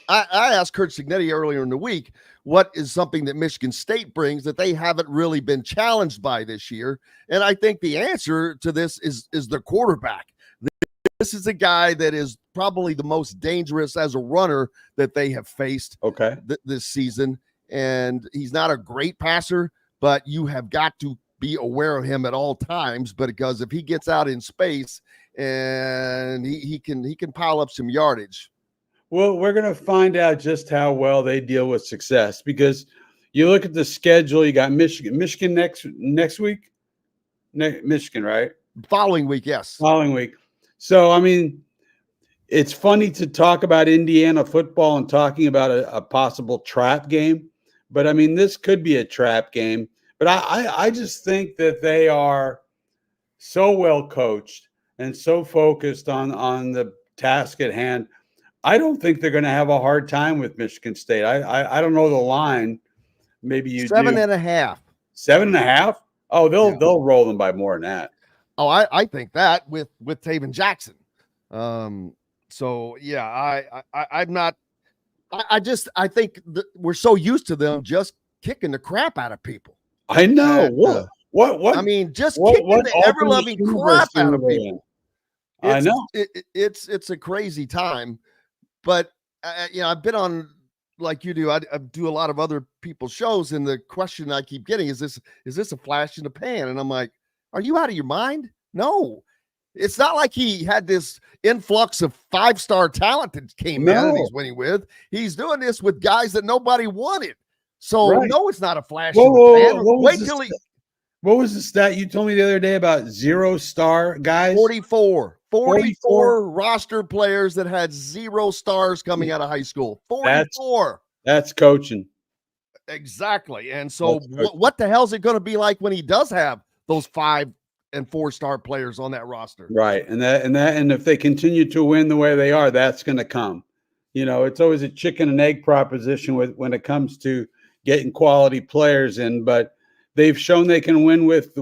I asked Kurt Cignetti earlier in the week, what is something that Michigan State brings that they haven't really been challenged by this year? And I think the answer to this is the quarterback. This is a guy that is probably the most dangerous as a runner that they have faced this season. And he's not a great passer, but you have got to be aware of him at all times, because if he gets out in space, and he can pile up some yardage. Well, we're going to find out just how well they deal with success, because you look at the schedule, you got Michigan next week, Michigan, right? Following week, yes. Following week. So, I mean, it's funny to talk about Indiana football and talking about a possible trap game, but I mean, this could be a trap game. But I just think that they are so well coached and so focused on the task at hand. I don't think they're going to have a hard time with Michigan State. I don't know the line. Maybe you 7.5. 7.5? Oh, they'll roll them by more than that. Oh, I think that with Taven Jackson. So yeah, I'm not. I think we're so used to them just kicking the crap out of people. I know. What? I mean, just kicking the ever-loving crap out of people. I know. It's a crazy time, but I've been on, like you do. I do a lot of other people's shows, and the question I keep getting is this a flash in the pan? And I'm like, are you out of your mind? No, it's not like he had this influx of 5-star talent that came in and he's winning with. He's doing this with guys that nobody wanted. So no, it's not a flash in the pan. Wait till he. What was the stat you told me the other day about 0-star guys? 44 roster players that had 0 stars coming out of high school. 44. That's coaching. Exactly. And so what the hell is it going to be like when he does have those 5- and 4-star players on that roster? Right. And if they continue to win the way they are, that's going to come. It's always a chicken and egg proposition when it comes to getting quality players in, but they've shown they can win with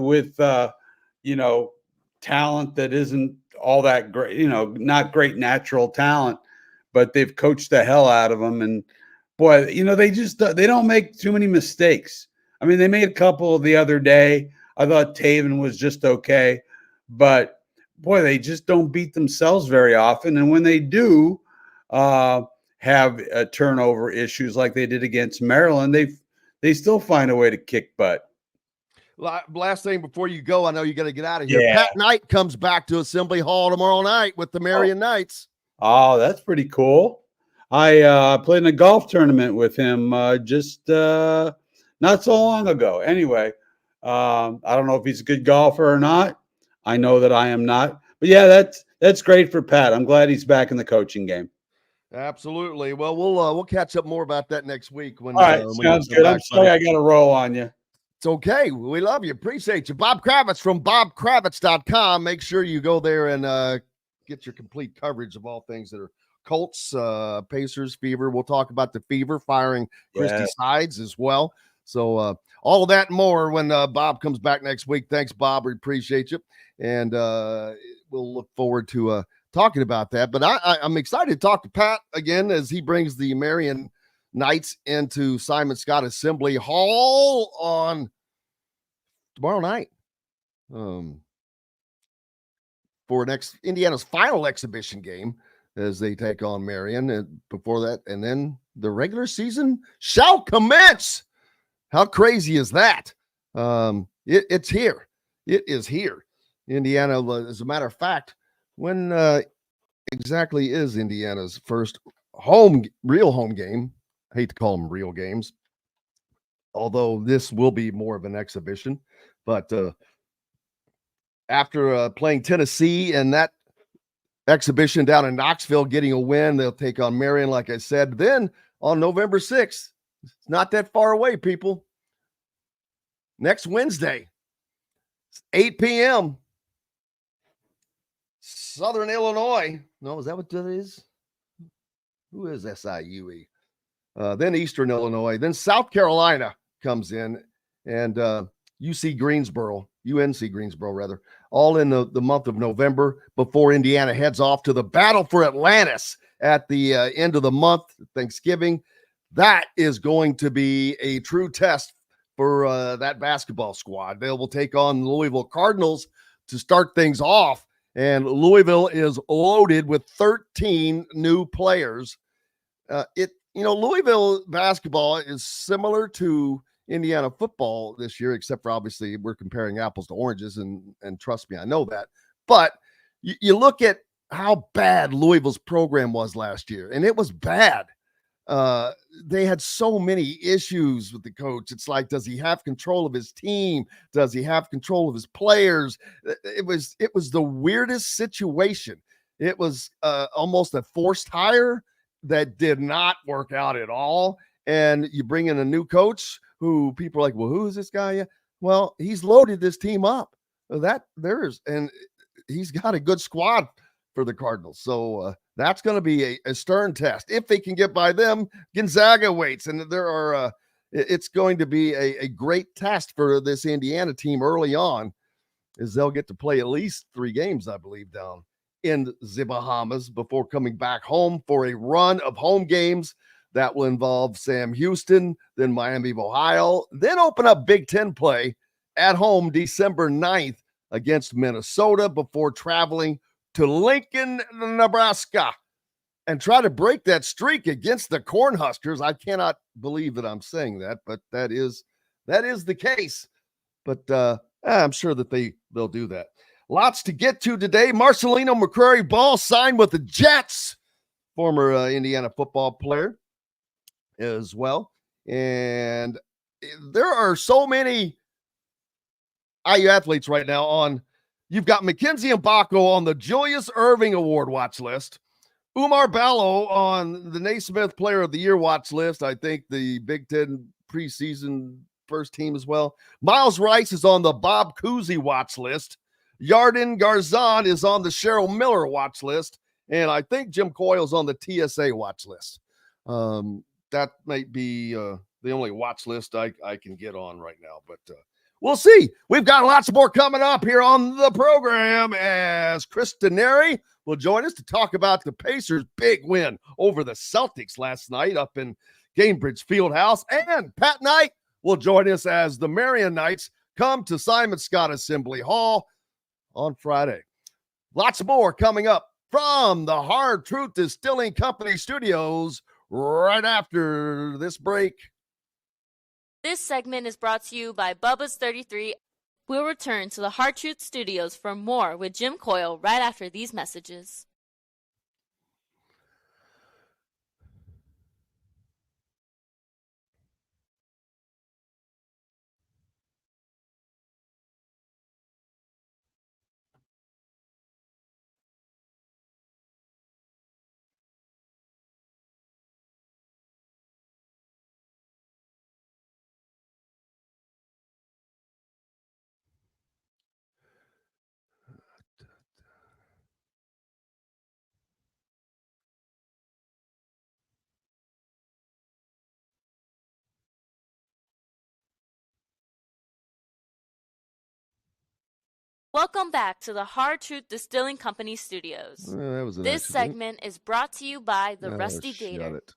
talent that isn't all that great, not great natural talent, but they've coached the hell out of them. And boy, they don't make too many mistakes. I mean, they made a couple the other day. I thought Taven was just okay, but boy, they just don't beat themselves very often. And when they do, have turnover issues like they did against Maryland, they still find a way to kick butt. Last thing before you go, I know you got to get out of here. Yeah. Pat Knight comes back to Assembly Hall tomorrow night with the Marian Knights. Oh, that's pretty cool. I played in a golf tournament with him just not so long ago. Anyway, I don't know if he's a good golfer or not. I know that I am not. But yeah, that's great for Pat. I'm glad he's back in the coaching game. Absolutely. Well, we'll catch up more about that next week. All right, sounds good. I'm sorry I got to roll on you. It's okay. We love you. Appreciate you. Bob Kravitz from bobkravitz.com. Make sure you go there and get your complete coverage of all things that are Colts, Pacers, Fever. We'll talk about the Fever firing Christy Sides as well. So all of that and more when Bob comes back next week. Thanks, Bob. We appreciate you. And we'll look forward to talking about that. But I'm excited to talk to Pat again as he brings the Marian Knights into Simon Scott Assembly Hall on tomorrow night for Indiana's final exhibition game as they take on Marian. And before that, and then the regular season shall commence. How crazy is that? It's here. It is here. Indiana, as a matter of fact, when exactly is Indiana's first real home game? I hate to call them real games, although this will be more of an exhibition. But after playing Tennessee and that exhibition down in Knoxville, getting a win, they'll take on Marian, like I said. Then on November 6th, it's not that far away, people. Next Wednesday, 8 p.m., Southern Illinois. No, is that what that is? Who is SIUE? Then Eastern Illinois, then South Carolina comes in, and UNC Greensboro, all in the month of November before Indiana heads off to the battle for Atlantis at the end of the month, Thanksgiving. That is going to be a true test for that basketball squad. They will take on the Louisville Cardinals to start things off, and Louisville is loaded with 13 new players. Louisville basketball is similar to Indiana football this year, except for obviously we're comparing apples to oranges, and trust me, I know that. But you look at how bad Louisville's program was last year, and it was bad. They had so many issues with the coach. It's like, does he have control of his team? Does he have control of his players? It was the weirdest situation. It was almost a forced hire that did not work out at all. And you bring in a new coach who people are like, well, who is this guy? Well, he's loaded this team up. And he's got a good squad for the Cardinals. So that's going to be a stern test. If they can get by them, Gonzaga waits. And it's going to be a great test for this Indiana team early on, as they'll get to play at least 3 games, I believe, down in the Bahamas before coming back home for a run of home games that will involve Sam Houston, then Miami of Ohio, then open up Big Ten play at home December 9th against Minnesota before traveling to Lincoln, Nebraska, and try to break that streak against the Cornhuskers. I cannot believe that I'm saying that, but that is the case. But I'm sure that they'll do that. Lots to get to today. Marcelino McCrary Ball signed with the Jets, former Indiana football player as well. And there are so many IU athletes right now on. You've got Mackenzie Mbako on the Julius Erving Award watch list. Umar Ballo on the Naismith Player of the Year watch list. I think the Big Ten preseason first team as well. Miles Rice is on the Bob Cousy watch list. Yarden Garzon is on the Cheryl Miller watch list. And I think Jim Coyle's on the TSA watch list. That might be the only watch list I can get on right now. But we'll see. We've got lots more coming up here on the program as Chris Denari will join us to talk about the Pacers' big win over the Celtics last night up in Gainbridge Fieldhouse. And Pat Knight will join us as the Marian Knights come to Simon Scott Assembly Hall on Friday. Lots more coming up from the Hard Truth Distilling Company studios right after this break. This segment is brought to you by Bubba's 33. We'll return to the Hard Truth Studios for more with Jim Coyle right after these messages. Welcome back to the Hard Truth Distilling Company Studios. That was an This accident. segment is brought to you by the Oh, Rusty shut Gator. it.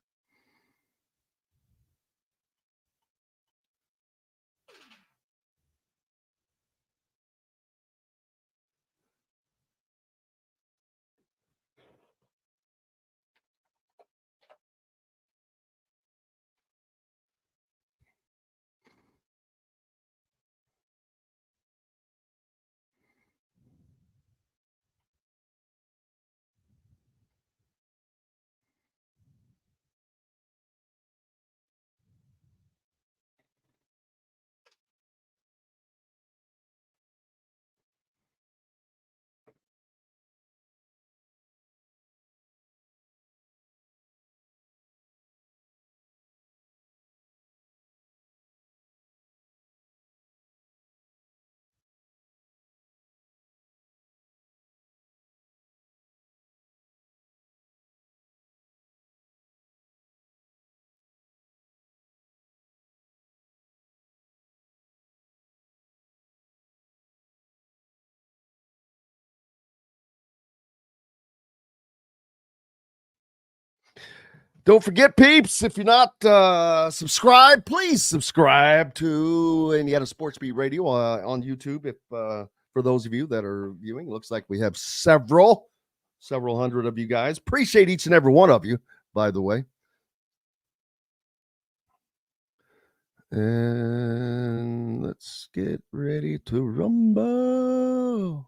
Don't forget, peeps, if you're not subscribed, please subscribe to Indiana Sports Beat Radio on YouTube. If for those of you that are viewing, looks like we have several hundred of you guys. Appreciate each and every one of you, by the way. And let's get ready to rumble.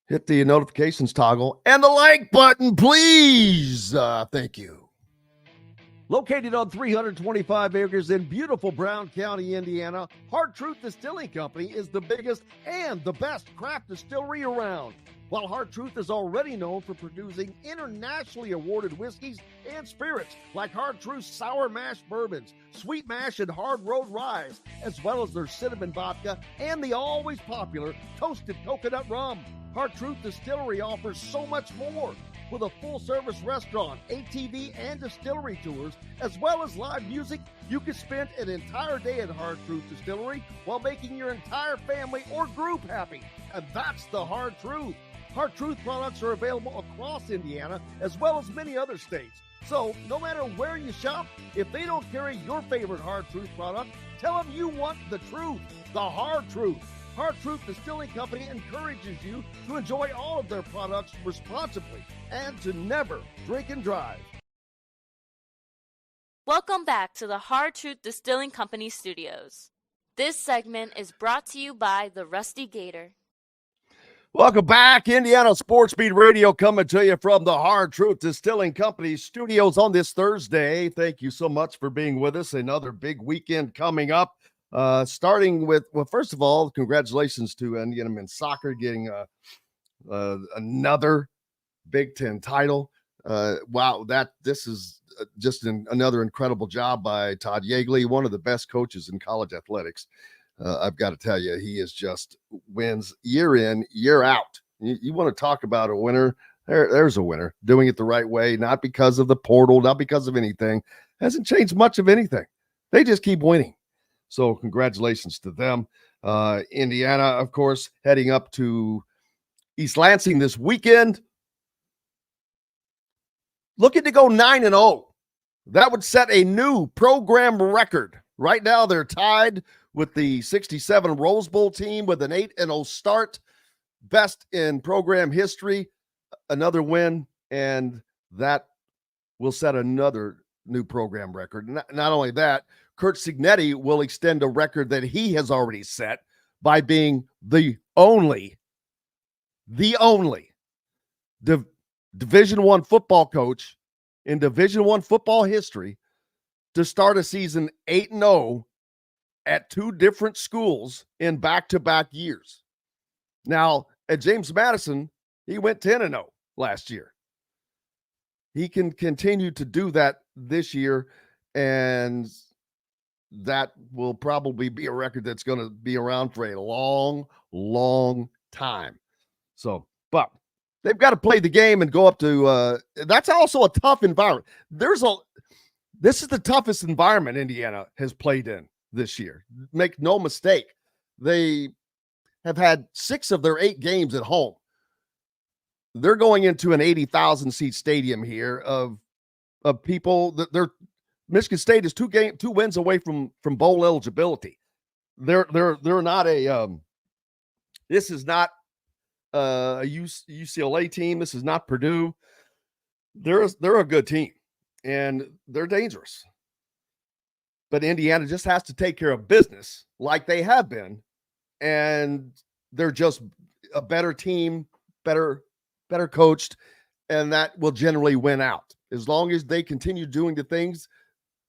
Hit the notifications toggle and the like button, please. Thank you. Located on 325 acres in beautiful Brown County, Indiana, Hard Truth Distilling Company is the biggest and the best craft distillery around. While Hard Truth is already known for producing internationally awarded whiskeys and spirits like Hard Truth's Sour Mash Bourbons, Sweet Mash and Hard Road Ryes, as well as their Cinnamon Vodka and the always popular Toasted Coconut Rum. Hard Truth Distillery offers so much more. With a full-service restaurant, ATV, and distillery tours, as well as live music, you can spend an entire day at Hard Truth Distillery while making your entire family or group happy. And that's the Hard Truth. Hard Truth products are available across Indiana, as well as many other states. So, no matter where you shop, if they don't carry your favorite Hard Truth product, tell them you want the truth, the Hard Truth. Hard Truth Distilling Company encourages you to enjoy all of their products responsibly and to never drink and drive. Welcome back to the Hard Truth Distilling Company Studios. This segment is brought to you by the Rusty Gator. Welcome back. Indiana Sports Beat Radio coming to you from the Hard Truth Distilling Company Studios on this Thursday. Thank you so much for being with us. Another big weekend coming up. Starting with, well, first of all, congratulations to Indiana men's soccer getting another Big Ten title. Wow, this is just another incredible job by Todd Yeagley, one of the best coaches in college athletics. I've got to tell you, he is just wins year in, year out. You want to talk about a winner? There's a winner doing it the right way, not because of the portal, not because of anything. Hasn't changed much of anything. They just keep winning. So congratulations to them. Indiana, of course, heading up to East Lansing this weekend. Looking to go 9-0. That would set a new program record. Right now, they're tied with the 67 Rose Bowl team with an 8-0 start, best in program history, another win, and that will set another new program record. Not only that, Kurt Signetti will extend a record that he has already set by being the only Division I football coach in Division I football history to start a season 8-0 at two different schools in back-to-back years. Now, at James Madison, he went 10-0 last year. He can continue to do that this year, and that will probably be a record that's going to be around for a long, long time. So, but they've got to play the game and go up to that's also a tough environment. This is the toughest environment Indiana has played in this year. Make no mistake. They have had 6 of their 8 games at home. They're going into an 80,000 seat stadium here of people that Michigan State is 2 wins away from bowl eligibility. They're not a this is not a UCLA team. This is not Purdue. They're a good team and they're dangerous. But Indiana just has to take care of business like they have been, and they're just a better team, better coached, and that will generally win out. As long as they continue doing the things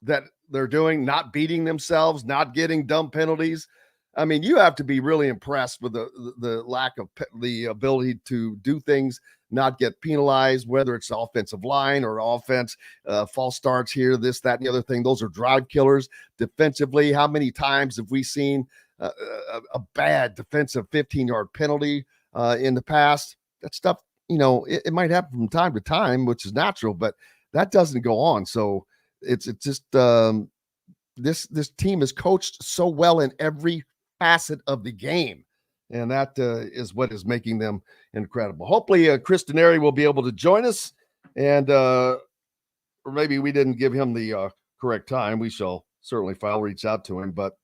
that they're doing, not beating themselves, not getting dumb penalties. I mean, you have to be really impressed with the lack of the ability to do things, not get penalized, whether it's offensive line or offense, false starts here, this, that, and the other thing. Those are drive killers. Defensively, how many times have we seen a bad defensive 15-yard penalty in the past? That stuff, it might happen from time to time, which is natural, but that doesn't go on. So it's just this team is coached so well in every facet of the game, and that is what is making them incredible. Hopefully, Chris Denari will be able to join us, and or maybe we didn't give him the correct time. We shall certainly reach out to him, but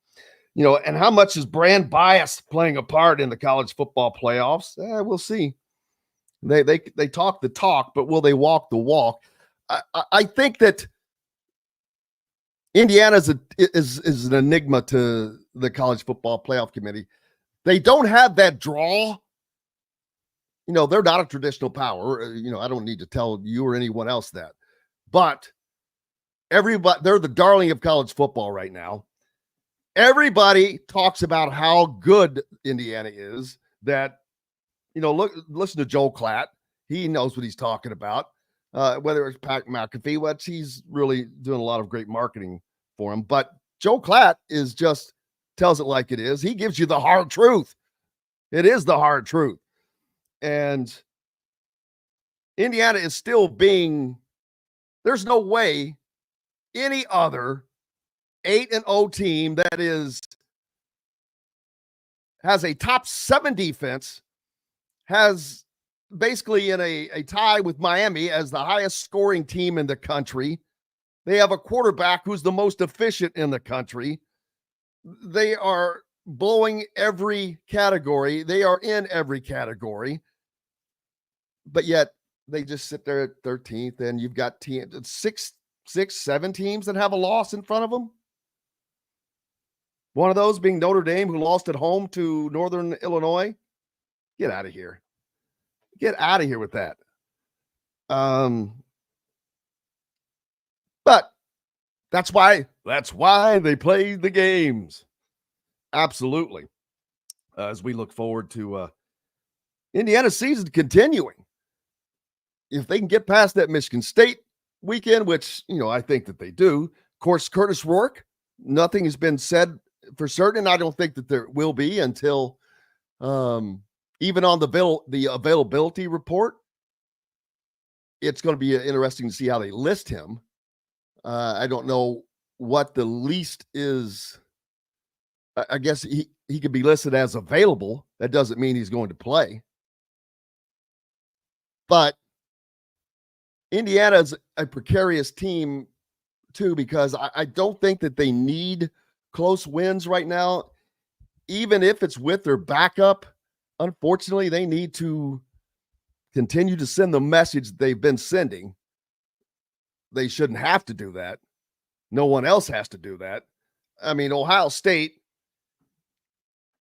and how much is brand bias playing a part in the college football playoffs? We'll see. They talk the talk, but will they walk the walk? I think that Indiana is an enigma to the college football playoff committee. They don't have that draw. They're not a traditional power. I don't need to tell you or anyone else that. But they're the darling of college football right now. Everybody talks about how good Indiana is. That, listen to Joel Klatt. He knows what he's talking about. Whether it's Pat McAfee, which he's really doing a lot of great marketing for him. But Joe Klatt tells it like it is. He gives you the hard truth. It is the hard truth. And Indiana is still there's no way any other 8-0 team that has a top 7 defense, has basically in a tie with Miami as the highest scoring team in the country. They have a quarterback who's the most efficient in the country. They are blowing every category. They are in every category. But yet they just sit there at 13th, and you've got 7 teams that have a loss in front of them. One of those being Notre Dame, who lost at home to Northern Illinois. Get out of here. Get out of here with that. But that's why they play the games. Absolutely. As we look forward to Indiana's season continuing. If they can get past that Michigan State weekend, which, I think that they do. Of course, Curtis Rourke, nothing has been said for certain. I don't think that there will be until even on the availability report. It's going to be interesting to see how they list him. I don't know what the least is. I guess he could be listed as available. That doesn't mean he's going to play. But Indiana's a precarious team too, because I don't think that they need close wins right now. even if it's with their backup, unfortunately, they need to continue to send the message they've been sending. They shouldn't have to do that. No one else has to do that. I mean, Ohio State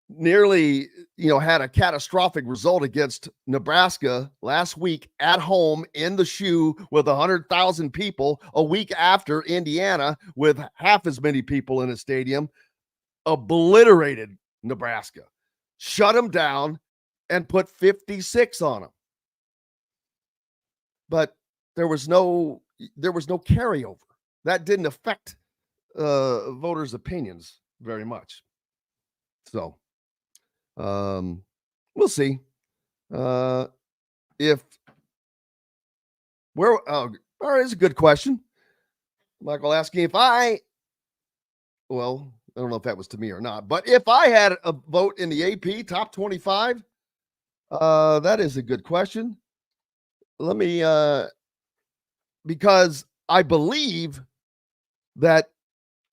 nearly, had a catastrophic result against Nebraska last week at home in the shoe with 100,000 people, a week after Indiana with half as many people in a stadium obliterated Nebraska, shut them down, and put 56 on them. But there was no carryover. That didn't affect voters' opinions very much. So we'll see. If where is a good question. Michael asking I don't know if that was to me or not, but if I had a vote in the AP top 25, that is a good question. Let me, because I believe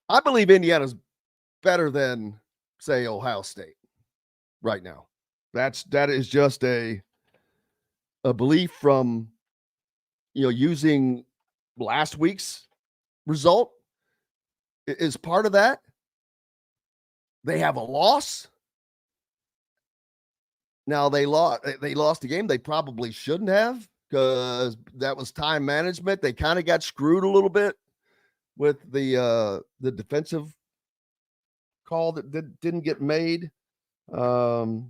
Indiana's better than, say, Ohio State right now. That is just a belief from, using last week's result is part of that. They have a loss. Now they lost the game they probably shouldn't have, because that was time management. They kind of got screwed a little bit with the defensive call that didn't get made. But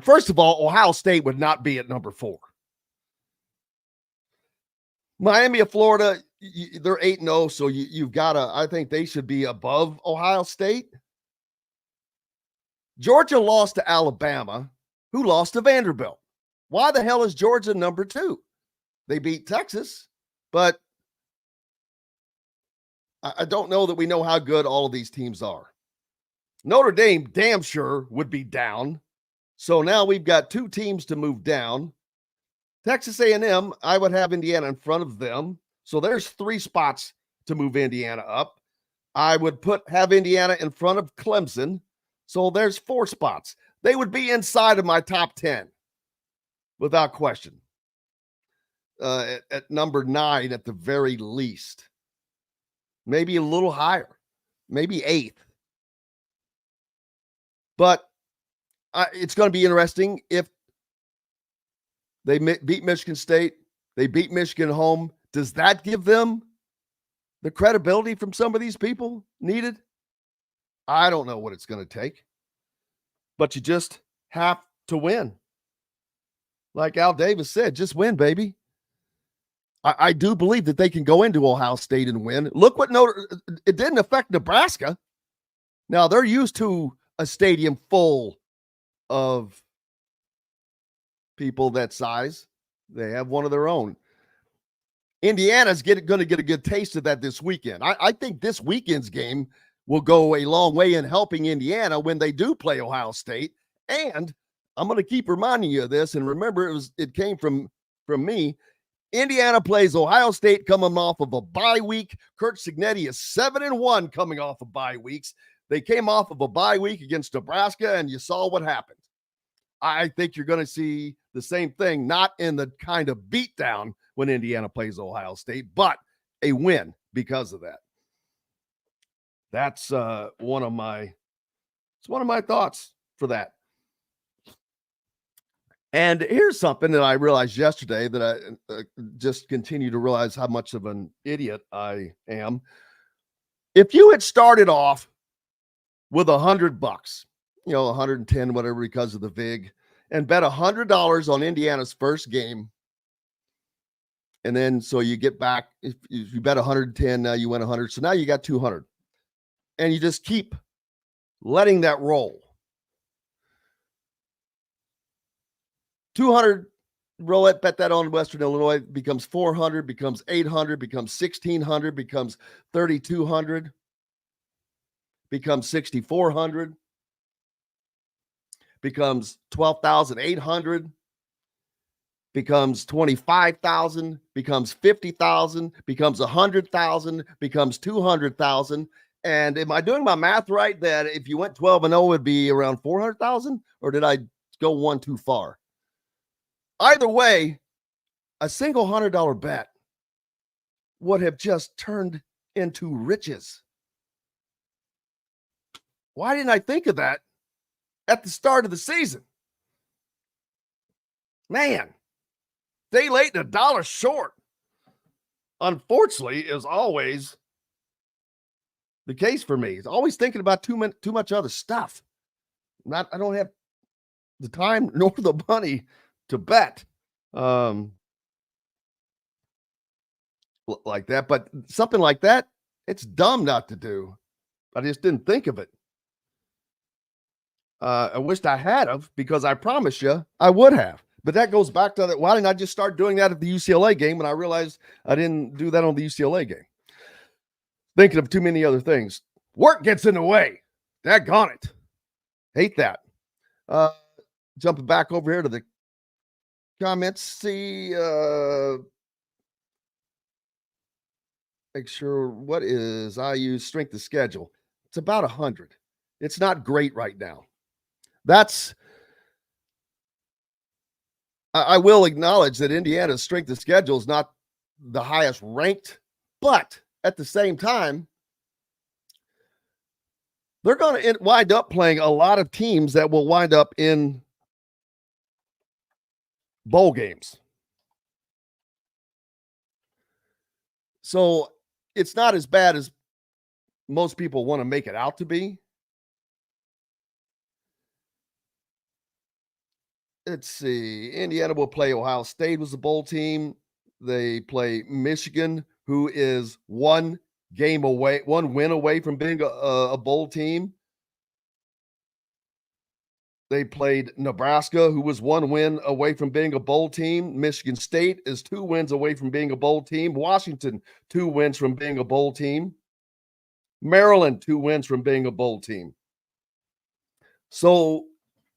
first of all, Ohio State would not be at number 4. Miami of Florida, they're 8-0, so you've got to, I think they should be above Ohio State. Georgia lost to Alabama, who lost to Vanderbilt. Why the hell is Georgia number 2? They beat Texas, but I don't know that we know how good all of these teams are. Notre Dame damn sure would be down. So now we've got 2 teams to move down. Texas A&M, I would have Indiana in front of them. So there's 3 spots to move Indiana up. I would have Indiana in front of Clemson. So there's 4 spots. They would be inside of my top 10 without question. At number 9 at the very least. Maybe a little higher. Maybe 8th. But it's going to be interesting if they beat Michigan State, they beat Michigan home. Does that give them the credibility from some of these people needed? I don't know what it's going to take. But you just have to win. Like Al Davis said, just win, baby. I do believe that they can go into Ohio State and win. Look what it didn't affect Nebraska. Now, they're used to a stadium full of people that size. They have one of their own. Indiana's going to get a good taste of that this weekend. I think this weekend's game will go a long way in helping Indiana when they do play Ohio State. And I'm going to keep reminding you of this. And remember, it came from me. Indiana plays Ohio State coming off of a bye week. Kurt Cignetti is 7-1 coming off of bye weeks. They came off of a bye week against Nebraska, and you saw what happened. I think you're going to see the same thing, not in the kind of beatdown when Indiana plays Ohio State, but a win because of that. That's one of my thoughts for that. And here's something that I realized yesterday that I just continue to realize how much of an idiot I am. If you had started off with $100, 110, whatever, because of the VIG, and bet $100 on Indiana's first game, and then so you get back, if you bet 110, now you win 100, so now you got 200, and you just keep letting that roll. 200 roulette, bet that on Western Illinois, becomes 400, becomes 800, becomes 1,600, becomes 3,200, becomes 6,400, becomes 12,800. becomes 25,000, becomes 50,000, becomes 100,000, becomes 200,000. And am I doing my math right that if you went 12-0, it'd be around 400,000? Or did I go one too far? Either way, a single $100 bet would have just turned into riches. Why didn't I think of that at the start of the season? Man, day late and $1 short. Unfortunately, is always the case for me. It's always thinking about too much other stuff. I don't have the time nor the money to bet like that. But something like that, it's dumb not to do. I just didn't think of it. I wished I had of, because I promise you I would have. But that goes back to that. Why didn't I just start doing that at the UCLA game when I realized I didn't do that on the UCLA game? Thinking of too many other things. Work gets in the way. Daggone it. Hate that. Jumping back over here to the comments. See, make sure what is IU's strength of schedule. It's about 100. It's not great right now. I will acknowledge that Indiana's strength of schedule is not the highest ranked, but at the same time, they're going to wind up playing a lot of teams that will wind up in bowl games. So it's not as bad as most people want to make it out to be. Let's see. Indiana will play Ohio State, was the bowl team. They play Michigan, who is one win away from being a bowl team. They played Nebraska, who was one win away from being a bowl team. Michigan State is 2 wins away from being a bowl team. Washington, 2 wins from being a bowl team. Maryland, 2 wins from being a bowl team. So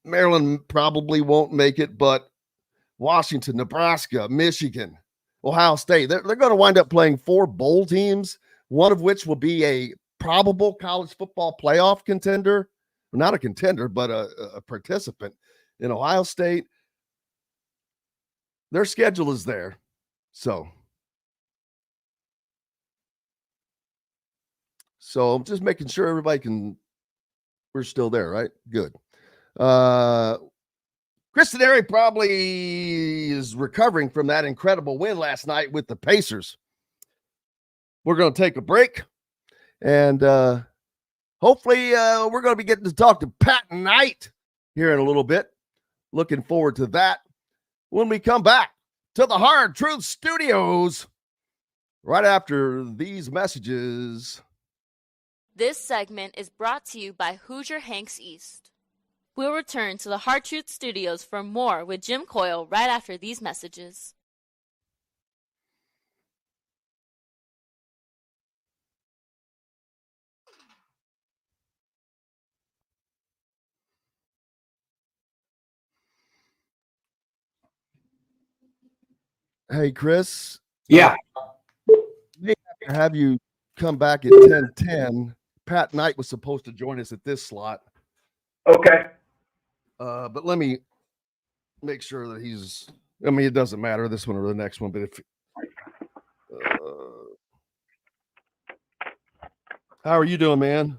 Maryland probably won't make it, but Washington, Nebraska, Michigan, Ohio State, they're going to wind up playing 4 bowl teams, one of which will be a probable college football playoff contender. Not a contender, but a participant in Ohio State. Their schedule is there. So I'm just making sure we're still there, right? Good. Chris Denari probably is recovering from that incredible win last night with the Pacers. We're going to take a break, and hopefully we're going to be getting to talk to Pat Knight here in a little bit. Looking forward to that when we come back to the Hard Truth Studios right after these messages. This segment is brought to you by Hoosier Hanks East. We'll return to the Hard Truth Studios for more with Jim Coyle right after these messages. Hey, Chris. Yeah. Have you come back at 10:10? Pat Knight was supposed to join us at this slot. Okay. But let me make sure that it doesn't matter this one or the next one, but if how are you doing, man?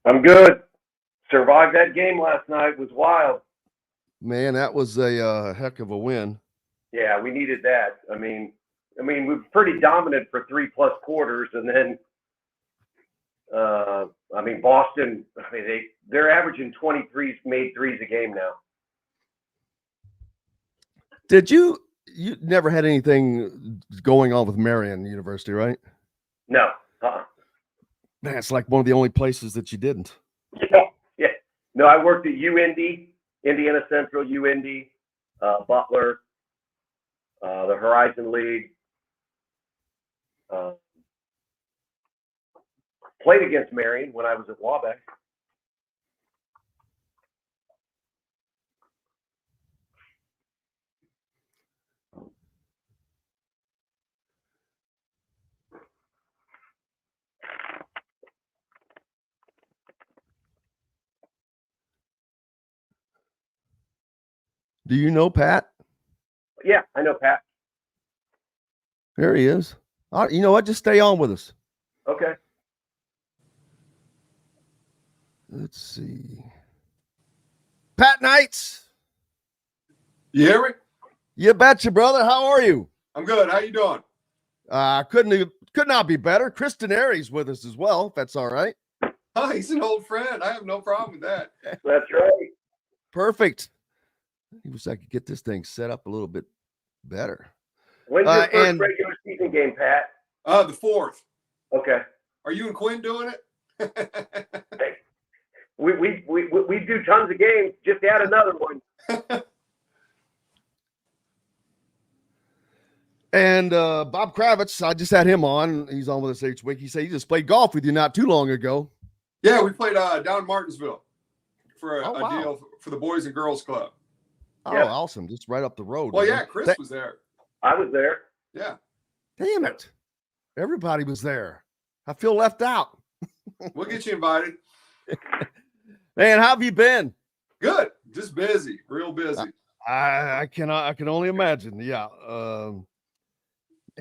I'm good. Survived that game last night. It was wild. Man, that was a heck of a win. Yeah, we needed that. I mean, we were pretty dominant for 3+ quarters, and then, Boston. They're averaging 23 made threes a game now. Did you never had anything going on with Marian University, right? No. Man, it's like one of the only places that you didn't. Yeah. No, I worked at UND, Indiana Central, UND, Butler, the Horizon League. Played against Marian when I was at Wabash. Do you know Pat? Yeah, I know Pat. There he is. You know what? Just stay on with us. Okay. Let's see. Pat Knights. You hear me? You betcha, brother. How are you? I'm good. How you doing? Could not be better. Chris Denari's with us as well, if that's all right. Oh, he's an old friend. I have no problem with that. That's right. Perfect. I wish I could get this thing set up a little bit better. When's your first regular season game, Pat? The 4th. Okay. Are you and Quinn doing it? We do tons of games. Just add another one. And Bob Kravitz, I just had him on. He's on with us each week. He said he just played golf with you not too long ago. Yeah, we played down in Martinsville for a wow. deal for the Boys and Girls Club. Oh, yeah. Awesome. Just right up the road. Well, yeah, Chris was there. I was there. Yeah. Damn it. Everybody was there. I feel left out. We'll get you invited. Man, how have you been? Good. Just busy. Real busy. I can only imagine. Yeah.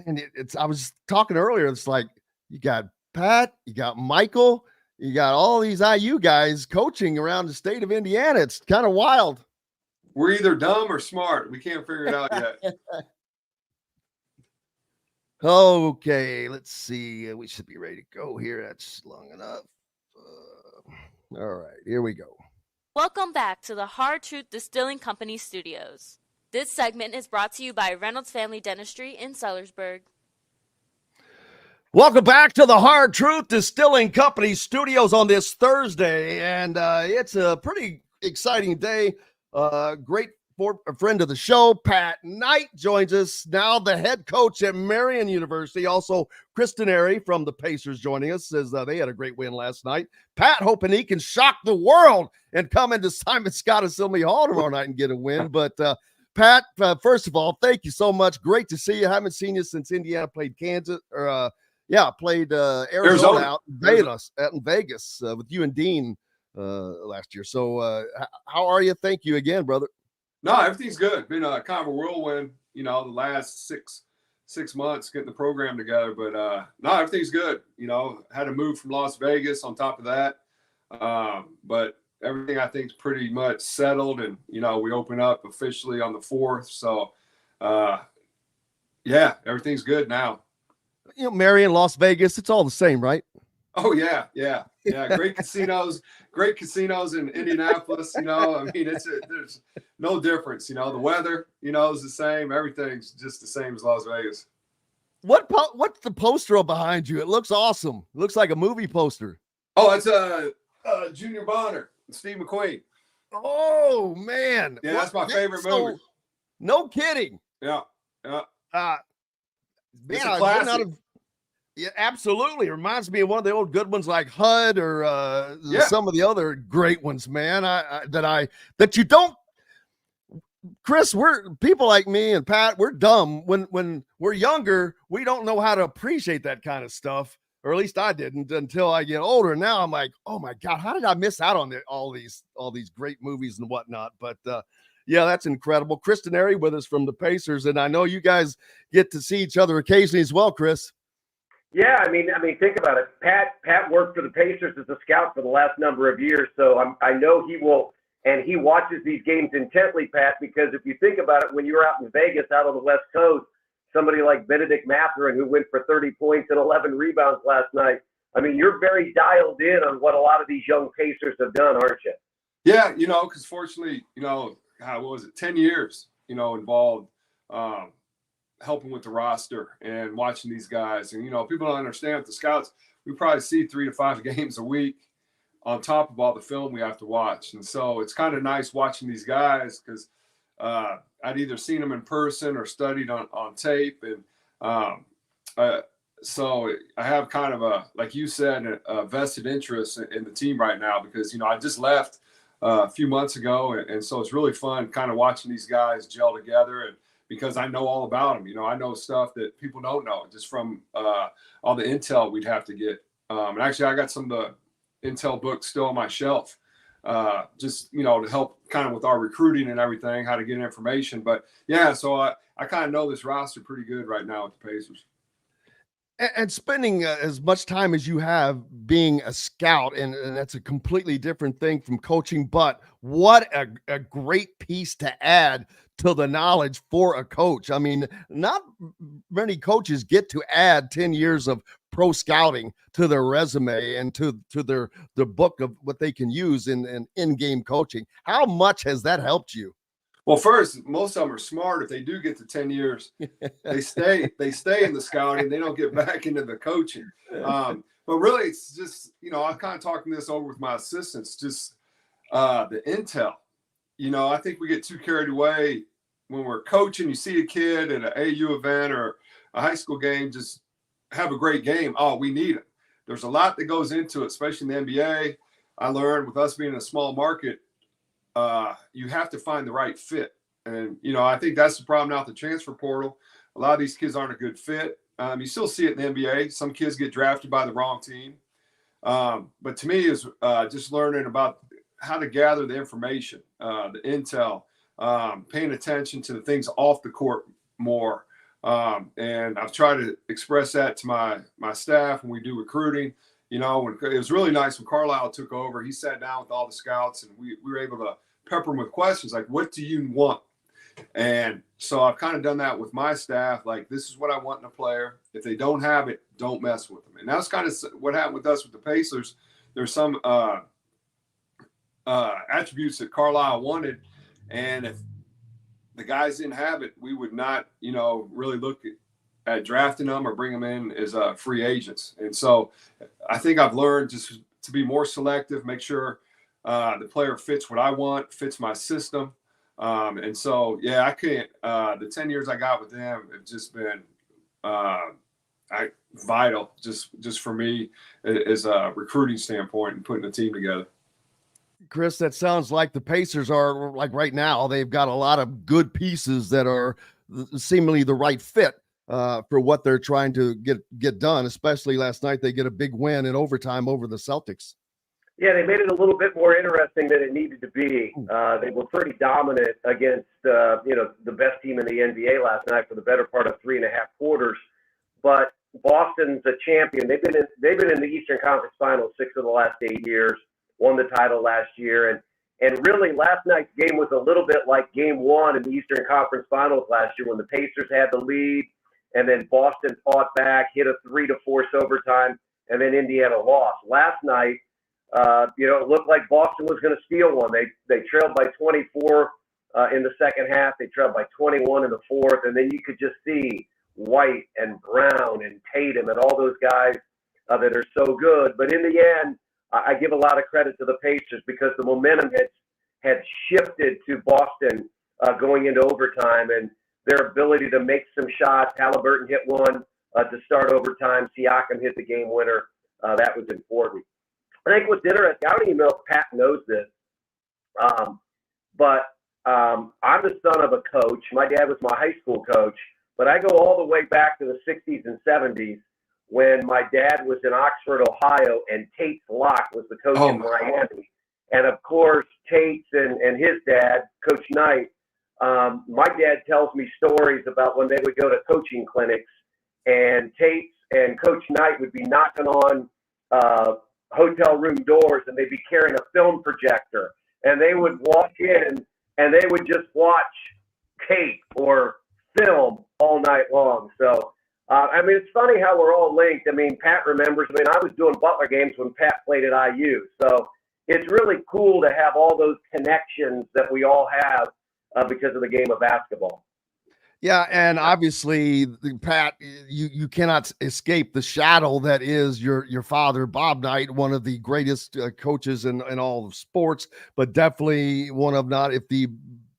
And I was talking earlier. It's like you got Pat, you got Michael, you got all these IU guys coaching around the state of Indiana. It's kind of wild. We're either dumb or smart. We can't figure it out yet. Okay, let's see. We should be ready to go here. That's long enough. All right, here we go. Welcome back to the Hard Truth Distilling Company studios. This segment is brought to you by Reynolds Family Dentistry in Sellersburg. Welcome back to the Hard Truth Distilling Company studios on this Thursday, and it's a pretty exciting day. Great a friend of the show, Pat Knight, joins us now, the head coach at Marian University. Also, Chris Denari from the Pacers joining us, says they had a great win last night. Pat hoping he can shock the world and come into Simon Scott Assembly Hall tomorrow night and get a win. But Pat, first of all, thank you so much. Great to see you. Haven't seen you since Indiana played Kansas, or played Arizona out in Vegas with you and Dean last year. So how are you? Thank you again, brother. No, everything's good. Been kind of a whirlwind, the last six months getting the program together. But no, everything's good. Had to move from Las Vegas on top of that. But everything I think is pretty much settled, and we open up officially on the 4th. So everything's good now. Marion, Las Vegas, it's all the same, right? Oh yeah. Great casinos in Indianapolis. There's no difference. The weather, is the same. Everything's just the same as Las Vegas. What's the poster behind you? It looks awesome. It looks like a movie poster. Oh, it's Junior Bonner and Steve McQueen. Oh man, yeah, that's my favorite movie. No kidding. Yeah. It's a classic. Yeah, absolutely. It reminds me of one of the old good ones like HUD or some of the other great ones, man. That you don't, Chris, we're people like me and Pat, we're dumb. When we're younger, we don't know how to appreciate that kind of stuff, or at least I didn't until I get older. Now I'm like, oh my God, how did I miss out on all these great movies and whatnot? But that's incredible. Chris Denari with us from the Pacers, and I know you guys get to see each other occasionally as well, Chris. Yeah, I mean, think about it. Pat worked for the Pacers as a scout for the last number of years, so I know he will, and he watches these games intently, Pat, because if you think about it, when you're out in Vegas, out on the West Coast, somebody like Benedict Mathurin, who went for 30 points and 11 rebounds last night, I mean, you're very dialed in on what a lot of these young Pacers have done, aren't you? Yeah, because fortunately, what was it, 10 years, involved, helping with the roster and watching these guys. And, people don't understand with the scouts, we probably see 3 to 5 games a week on top of all the film we have to watch. And so it's kind of nice watching these guys because I'd either seen them in person or studied on tape. And so I have kind of like you said, a vested interest in the team right now because, I just left a few months ago. And so it's really fun kind of watching these guys gel together, and because I know all about them. I know stuff that people don't know just from all the intel we'd have to get. And actually, I got some of the intel books still on my shelf just, to help kind of with our recruiting and everything, how to get information. But yeah, so I kind of know this roster pretty good right now with the Pacers. And spending as much time as you have being a scout, and that's a completely different thing from coaching, but what a great piece to add to the knowledge for a coach. I mean, not many coaches get to add 10 years of pro scouting to their resume and to their book of what they can use in game coaching. How much has that helped you? Well, first, most of them are smart. If they do get to 10 years, they stay in the scouting. They don't get back into the coaching. But really, it's just, I'm kind of talking this over with my assistants, just the intel. I think we get too carried away when we're coaching. You see a kid at an AU event or a high school game, just have a great game. Oh, we need it. There's a lot that goes into it, especially in the NBA. I learned with us being in a small market, you have to find the right fit. And, I think that's the problem now with the transfer portal. A lot of these kids aren't a good fit. You still see it in the NBA. Some kids get drafted by the wrong team. But to me, is just learning about how to gather the information, the intel, paying attention to the things off the court more. And I've tried to express that to my staff when we do recruiting. When it was really nice when Carlisle took over, he sat down with all the scouts and we were able to pepper them with questions like, what do you want? And so I've kind of done that with my staff. Like, this is what I want in a player. If they don't have it, don't mess with them. And that's kind of what happened with us with the Pacers. There's some attributes that Carlisle wanted. And if the guys didn't have it, we would not, really look at drafting them or bring them in as free agents. And so I think I've learned just to be more selective, make sure the player fits what I want, fits my system. And so, yeah, I can't, the 10 years I got with them have just been vital just for me as a recruiting standpoint and putting a team together. Chris, that sounds like the Pacers are like right now, they've got a lot of good pieces that are seemingly the right fit for what they're trying to get done, especially last night. They get a big win in overtime over the Celtics. Yeah, they made it a little bit more interesting than it needed to be. They were pretty dominant against, the best team in the NBA last night for the better part of 3.5 quarters. But Boston's a champion. They've been in the Eastern Conference Finals 6 of the last 8 years, won the title last year. And really, last night's game was a little bit like game 1 in the Eastern Conference Finals last year when the Pacers had the lead, and then Boston fought back, hit a 3 to force overtime, and then Indiana lost. Last night, it looked like Boston was going to steal one. They trailed by 24 in the second half. They trailed by 21 in the fourth, and then you could just see White and Brown and Tatum and all those guys that are so good. But in the end, I give a lot of credit to the Pacers because the momentum had shifted to Boston going into overtime, and their ability to make some shots. Halliburton hit one to start overtime. Siakam hit the game winner. That was important. I think what's interesting, I don't even know if Pat knows this, but I'm the son of a coach. My dad was my high school coach, but I go all the way back to the 60s and 70s when my dad was in Oxford, Ohio, and Tate's Lock was the coach in Miami. And, of course, Tate's and his dad, Coach Knight, my dad tells me stories about when they would go to coaching clinics, and Tate's and Coach Knight would be knocking on hotel room doors, and they'd be carrying a film projector, and they would walk in and they would just watch tape or film all night long. So, it's funny how we're all linked. Pat remembers, I was doing Butler games when Pat played at IU. So it's really cool to have all those connections that we all have because of the game of basketball. Yeah, and obviously, Pat, you cannot escape the shadow that is your father, Bob Knight, one of the greatest coaches in all of sports, but definitely one of, not if the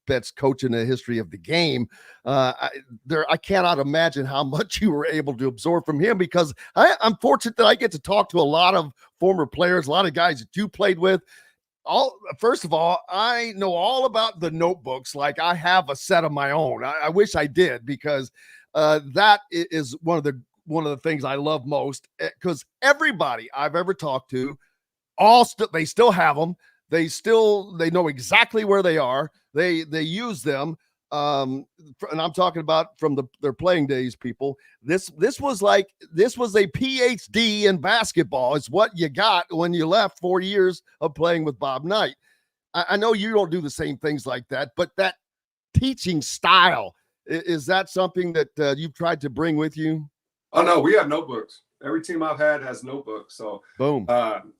best coach in the history of the game. I cannot imagine how much you were able to absorb from him, because I'm fortunate that I get to talk to a lot of former players, a lot of guys that you played with. First of all, I know all about the notebooks. Like, I have a set of my own. I wish I did, because that is one of the things I love most, because everybody I've ever talked to, they still have them. they know exactly where they are. They use them. And I'm talking about from their playing days, people. This was a PhD in basketball. It's what you got when you left 4 years of playing with Bob Knight. I know you don't do the same things like that, but that teaching style, is that something that you've tried to bring with you? Oh no, we have notebooks. Every team I've had has notebooks. So boom.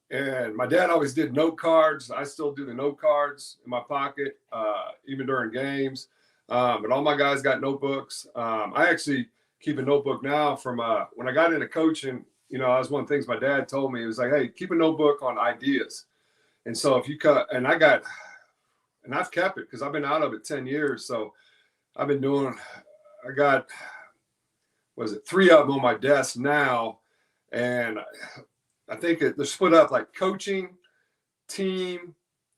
And my dad always did note cards. I still do the note cards in my pocket, even during games. But all my guys got notebooks. I actually keep a notebook now from when I got into coaching. That was one of the things my dad told me. He was like, hey, keep a notebook on ideas. And so if you and I've kept it because I've been out of it 10 years. So I've been I got, 3 of them on my desk now. And I think they're split up like coaching, team,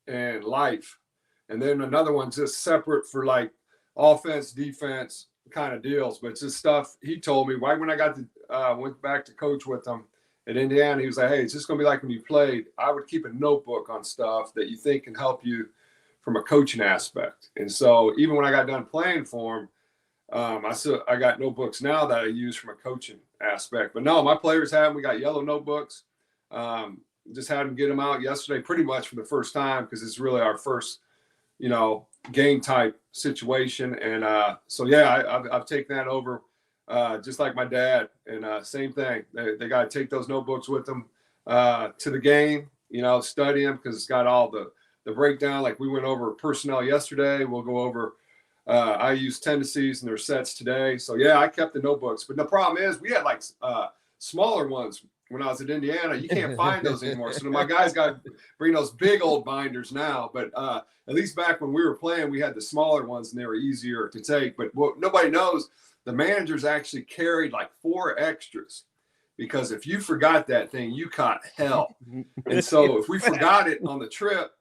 and life. And then another one's just separate for like offense, defense kind of deals. But it's just stuff he told me right when I got went back to coach with him at Indiana. He was like, hey, it's just going to be like when you played. I would keep a notebook on stuff that you think can help you from a coaching aspect. And so even when I got done playing for him, I got notebooks now that I use from a coaching aspect. But no, my players have them. We got yellow notebooks. Just had them get them out yesterday pretty much for the first time because it's really our first, game type situation. And so, yeah, I've taken that over just like my dad. And same thing. They got to take those notebooks with them to the game, study them because it's got all the breakdown. Like we went over personnel yesterday. We'll go over I use tendencies and their sets today. So, yeah, I kept the notebooks. But the problem is we had like smaller ones when I was at Indiana. You can't find those anymore. So my guys got to bring those big old binders now. But at least back when we were playing, we had the smaller ones and they were easier to take. But what nobody knows, the managers actually carried like 4 extras. Because if you forgot that thing, you caught hell. And so if we forgot it on the trip,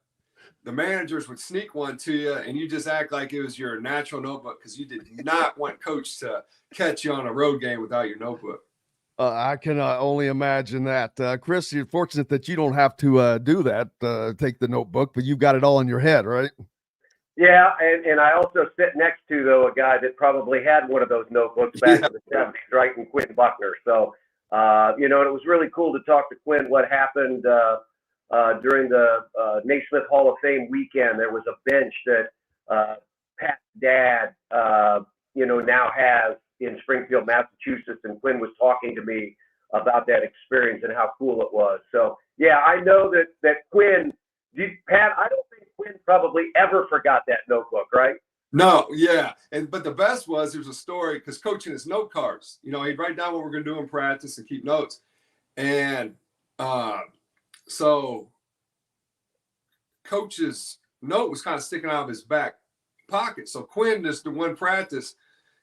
the managers would sneak one to you and you just act like it was your natural notebook because you did not want coach to catch you on a road game without your notebook. I can only imagine that. Chris, you're fortunate that you don't have to do that, take the notebook, but you've got it all in your head, right? Yeah, and I also sit next to, though, a guy that probably had one of those notebooks back in the 70s, right, and Quinn Buckner. So, and it was really cool to talk to Quinn what happened during the Naismith Hall of Fame weekend. There was a bench that Pat's dad, now has in Springfield, Massachusetts, and Quinn was talking to me about that experience and how cool it was. So, yeah, I know that Quinn, Pat, I don't think Quinn probably ever forgot that notebook, right? No, yeah. But the best was there's a story because coaching is note cards. He'd write down what we're going to do in practice and keep notes. And so coach's note was kind of sticking out of his back pocket. So Quinn, just the one practice,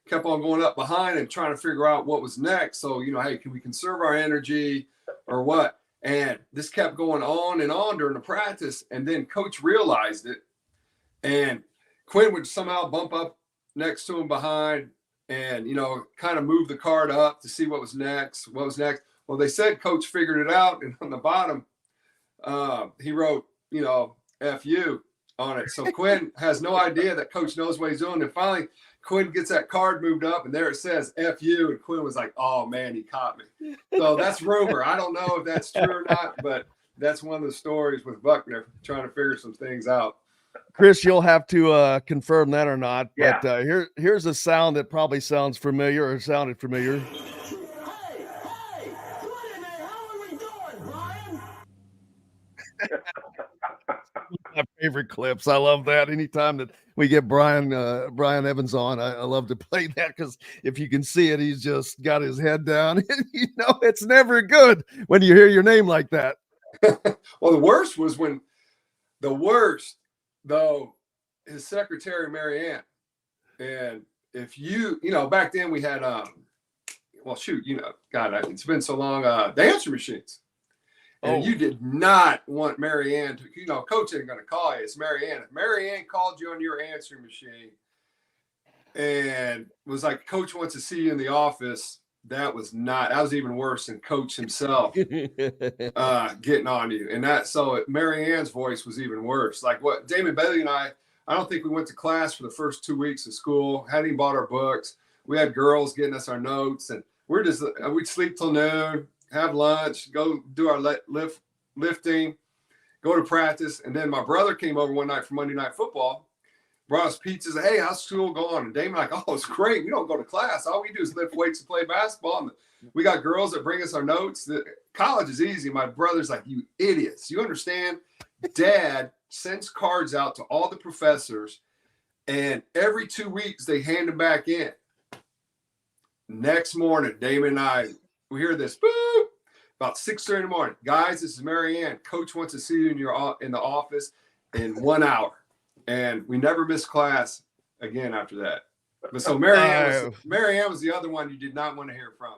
kept on going up behind and trying to figure out what was next. So, hey, can we conserve our energy or what? And this kept going on and on during the practice. And then coach realized it. And Quinn would somehow bump up next to him behind and, kind of move the card up to see what was next. Well, they said coach figured it out. And on the bottom, he wrote, F you on it. So Quinn has no idea that coach knows what he's doing. And finally, Quinn gets that card moved up and there it says F you. And Quinn was like, oh man, he caught me. So that's rumor. I don't know if that's true or not, but that's one of the stories with Buckner trying to figure some things out. Chris, you'll have to confirm that or not. Yeah. But here's a sound that probably sounds familiar or sounded familiar. My favorite clips. I love that. Anytime that we get Brian Evans on, I love to play that because if you can see it, he's just got his head down. It's never good when you hear your name like that. Well, the worst was though, his secretary, Marian. And if back then we had, God, it's been so long, the answer machines. And you did not want Marianne to, coach isn't going to call you. It's Marianne. If Marianne called you on your answering machine and was like, coach wants to see you in the office, that was even worse than coach himself getting on you. And so Marianne's voice was even worse. Like what Damon Bailey and I don't think we went to class for the first 2 weeks of school, hadn't even bought our books. We had girls getting us our notes, and we'd sleep till noon, have lunch, go do our lifting, go to practice. And then my brother came over one night for Monday Night Football, brought us pizzas. Hey, how's school going? And Damon like, oh, it's great. We don't go to class. All we do is lift weights and play basketball. And we got girls that bring us our notes. College is easy. My brother's like, you idiots. You understand? Dad sends cards out to all the professors, and every 2 weeks they hand them back in. Next morning, Damon and I, we hear this, boop, about 6:30 in the morning. Guys, this is Marianne. Coach wants to see you in the office in 1 hour. And we never missed class again after that. But so Marianne was the other one you did not want to hear from.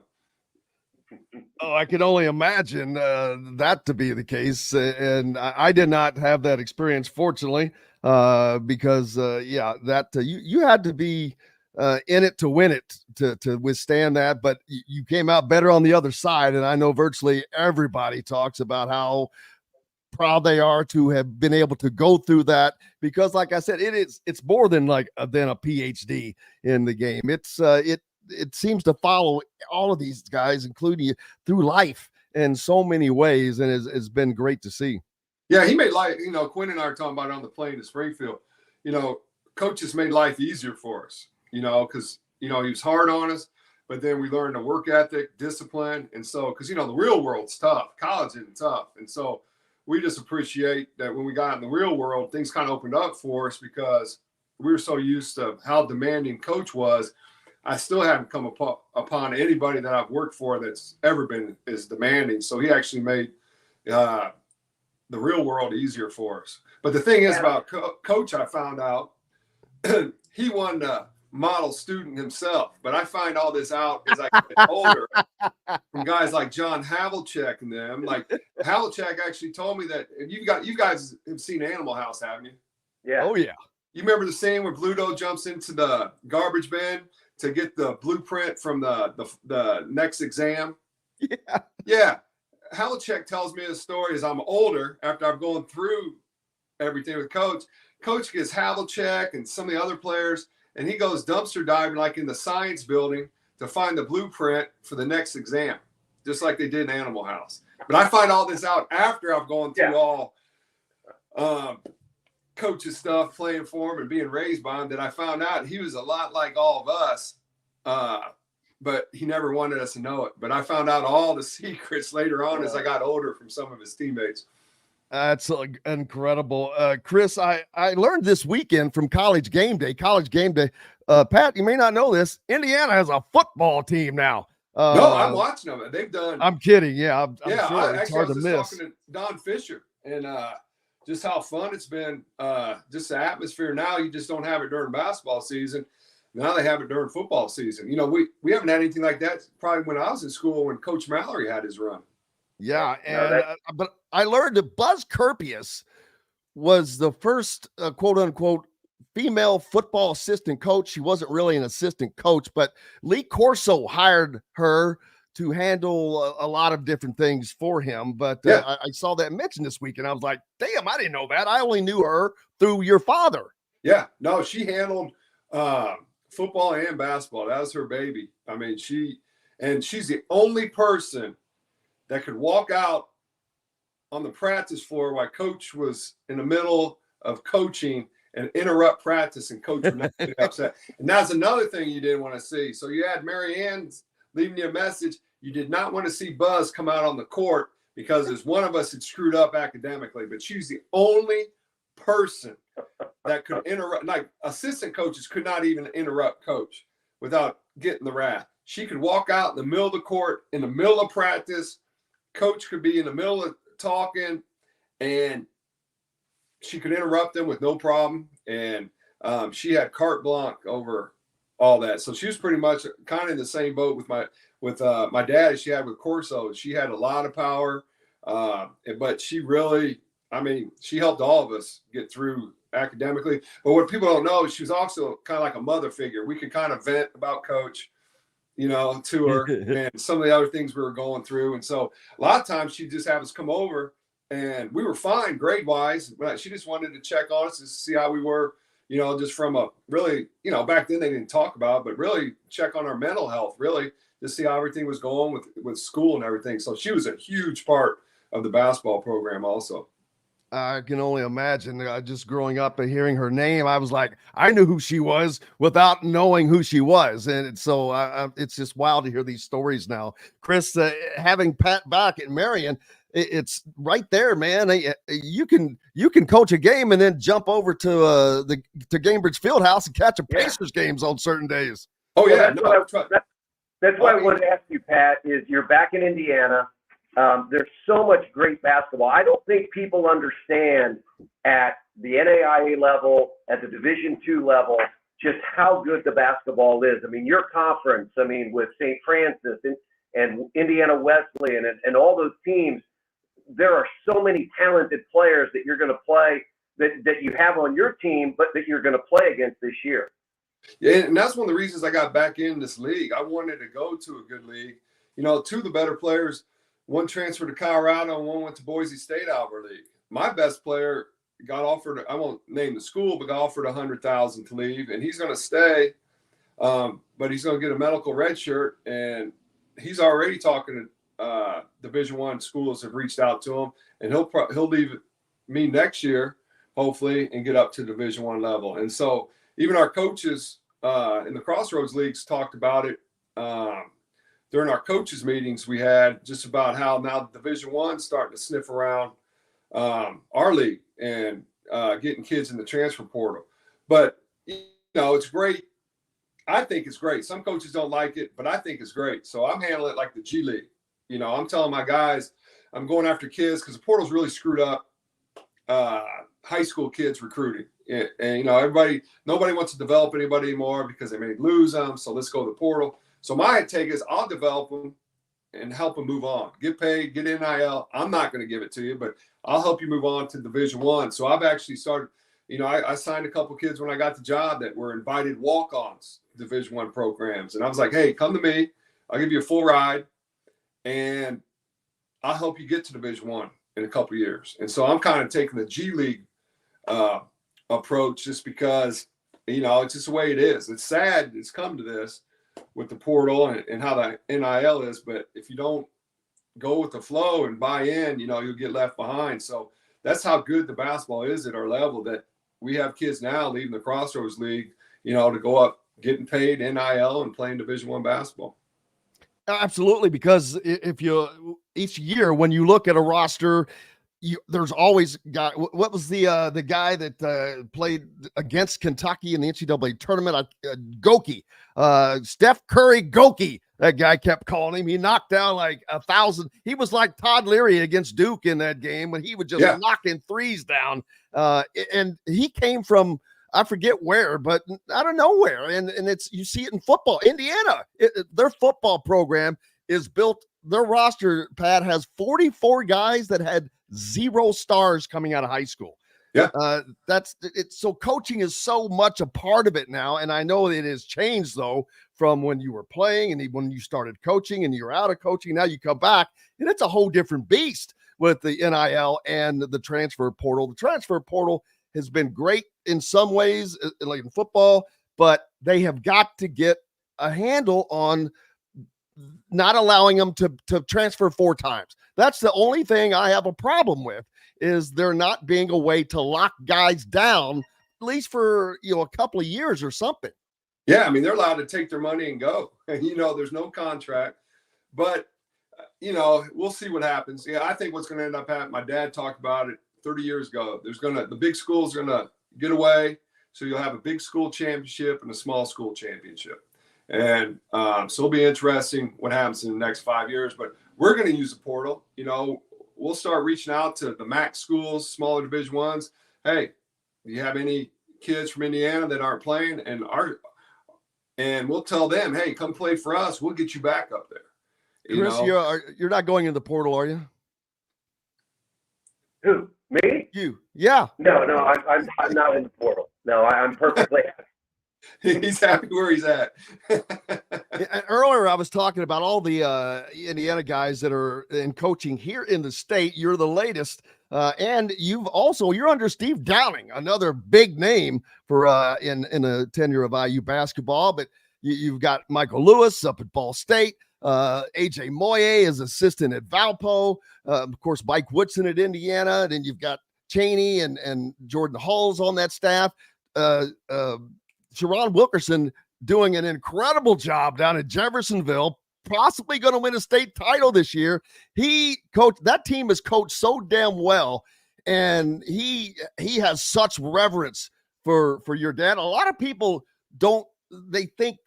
Oh, I can only imagine that to be the case. And I did not have that experience, fortunately, because, you had to be in it to win it, to withstand that. But you came out better on the other side. And I know virtually everybody talks about how proud they are to have been able to go through that, because like I said, it's more than a PhD in the game. It seems to follow all of these guys, including you, through life in so many ways, and it's been great to see. Yeah, he made life, Quinn and I were talking about it on the plane to Springfield. Coaches made life easier for us, because he was hard on us, but then we learned the work ethic, discipline. And so, because the real world's tough, college isn't tough. And so we just appreciate that when we got in the real world, things kind of opened up for us, because we were so used to how demanding coach was. I still haven't come upon anybody that I've worked for that's ever been as demanding. So he actually made the real world easier for us. But the thing is about coach, I found out he won the model student himself. But I find all this out as I get older from guys like John Havlicek and them. Like Havlicek actually told me that you guys have seen Animal House, haven't you? Yeah. Oh yeah. You remember the scene where Bluto jumps into the garbage bin to get the blueprint from the next exam? Yeah. Yeah. Havlicek tells me a story as I'm older, after I've gone through everything with Coach. Coach gets Havlicek and some of the other players, and he goes dumpster diving like in the science building to find the blueprint for the next exam, just like they did in Animal House. But I find all this out after I've gone through all Coach's stuff, playing for him and being raised by him, that I found out he was a lot like all of us, but he never wanted us to know it. But I found out all the secrets later on as I got older from some of his teammates. That's incredible. Chris, I learned this weekend from College Game Day. Pat, you may not know this. Indiana has a football team now. No, I'm watching them. They've done. I'm kidding. Yeah, I'm sure. It's hard to miss. Talking to Don Fisher and just how fun it's been. Just the atmosphere now. You just don't have it during basketball season. Now they have it during football season. We haven't had anything like that probably when I was in school, when Coach Mallory had his run. Yeah, but I learned that Buzz Kirpius was the first quote unquote female football assistant coach. She wasn't really an assistant coach, but Lee Corso hired her to handle a lot of different things for him. But I saw that mentioned this week, and I was like, damn, I didn't know that. I only knew her through your father. Yeah, no, she handled football and basketball. That was her baby. I mean, she's the only person that could walk out on the practice floor while coach was in the middle of coaching and interrupt practice, and coach would not get upset. And that's another thing you didn't want to see. So you had Marianne leaving you a message. You did not want to see Buzz come out on the court because as one of us had screwed up academically, but she's the only person that could interrupt. Like assistant coaches could not even interrupt coach without getting the wrath. She could walk out in the middle of the court, in the middle of practice. Coach could be in the middle of talking, and she could interrupt them with no problem. And she had carte blanche over all that. So she was pretty much kind of in the same boat with my dad as she had with Corso. She had a lot of power, but she really, she helped all of us get through academically. But what people don't know is she was also kind of like a mother figure. We could kind of vent about coach, to her and some of the other things we were going through. And so a lot of times she'd just have us come over and we were fine grade wise, but she just wanted to check on us to see how we were, just from a really, back then they didn't talk about it, but really check on our mental health, really to see how everything was going with school and everything. So she was a huge part of the basketball program also. I can only imagine just growing up and hearing her name. I was like, I knew who she was without knowing who she was. And so it's just wild to hear these stories now. Chris, having Pat back at Marian, it's right there, man. You can coach a game and then jump over to Gainbridge Fieldhouse and catch a Pacers games on certain days. Oh, yeah. That's why I wanted to ask you, Pat, is you're back in Indiana. There's so much great basketball. I don't think people understand at the NAIA level, at the Division II level, just how good the basketball is. I mean, your conference, with St. Francis and Indiana Wesleyan and all those teams, there are so many talented players that you're going to play that you have on your team, but that you're going to play against this year. Yeah, and that's one of the reasons I got back in this league. I wanted to go to a good league. Two of the better players, one transferred to Colorado and one went to Boise State Albert League. My best player got offered, I won't name the school, but got offered $100,000 to leave, and he's going to stay, but he's going to get a medical red shirt, and he's already talking to Division I schools have reached out to him, and he'll leave me next year, hopefully, and get up to Division I level. And so even our coaches in the Crossroads Leagues talked about it during our coaches meetings we had, just about how now Division I starting to sniff around our league and getting kids in the transfer portal. But, it's great. I think it's great. Some coaches don't like it, but I think it's great. So I'm handling it like the G League. I'm telling my guys, I'm going after kids because the portal's really screwed up high school kids recruiting. And nobody wants to develop anybody anymore because they may lose them. So let's go to the portal. So my take is I'll develop them and help them move on. Get paid, get NIL. I'm not going to give it to you, but I'll help you move on to Division I. So I've actually started, I signed a couple kids when I got the job that were invited walk-ons to Division I programs. And I was like, hey, come to me. I'll give you a full ride, and I'll help you get to Division I in a couple of years. And so I'm kind of taking the G League approach just because, it's just the way it is. It's sad it's come to this with the portal and how the NIL is, but if you don't go with the flow and buy in, you'll get left behind. So that's how good the basketball is at our level, that we have kids now leaving the Crossroads League, to go up, getting paid NIL and playing Division I basketball. Absolutely, because if each year when you look at a roster, there's always guy. What was the guy that played against Kentucky in the NCAA tournament? Goki, Steph Curry Goki. That guy kept calling him. He knocked down like 1,000. He was like Todd Leary against Duke in that game when he would just knocking threes down. And he came from, I forget where, but out of nowhere. And you see it in football. Indiana, their football program is built. Their roster, Pat, has 44 guys that had 0 stars coming out of high school. Yeah. That's it. So coaching is so much a part of it now. And I know it has changed though, from when you were playing and when you started coaching and you're out of coaching, now you come back and it's a whole different beast with the NIL and the transfer portal. The transfer portal has been great in some ways, like in football, but they have got to get a handle on not allowing them to transfer 4 times. That's the only thing I have a problem with, is there not being a way to lock guys down, at least for, a couple of years or something. Yeah. I mean, they're allowed to take their money and go, there's no contract, but we'll see what happens. Yeah. I think what's going to end up happening, my dad talked about it 30 years ago. The big schools are going to get away. So you'll have a big school championship and a small school championship. And so it'll be interesting what happens in the next 5 years, but we're going to use the portal. We'll start reaching out to the MAC schools, smaller Division I's. Hey, do you have any kids from Indiana that aren't playing? And we'll tell them, hey, come play for us. We'll get you back up there. Chris, you're not going in the portal, are you? Who? Me? You? Yeah. No, I'm not in the portal. No, I'm perfectly happy. He's happy where he's at. And earlier, I was talking about all the Indiana guys that are in coaching here in the state. You're the latest. And you're under Steve Downing, another big name for in the tenure of IU basketball. But you've got Michael Lewis up at Ball State. AJ Moye is assistant at Valpo. Of course, Mike Woodson at Indiana. Then you've got Cheney and Jordan Hall's on that staff. Sharon Wilkerson doing an incredible job down at Jeffersonville, possibly going to win a state title this year. That team is coached so damn well, and he has such reverence for your dad. A lot of people they think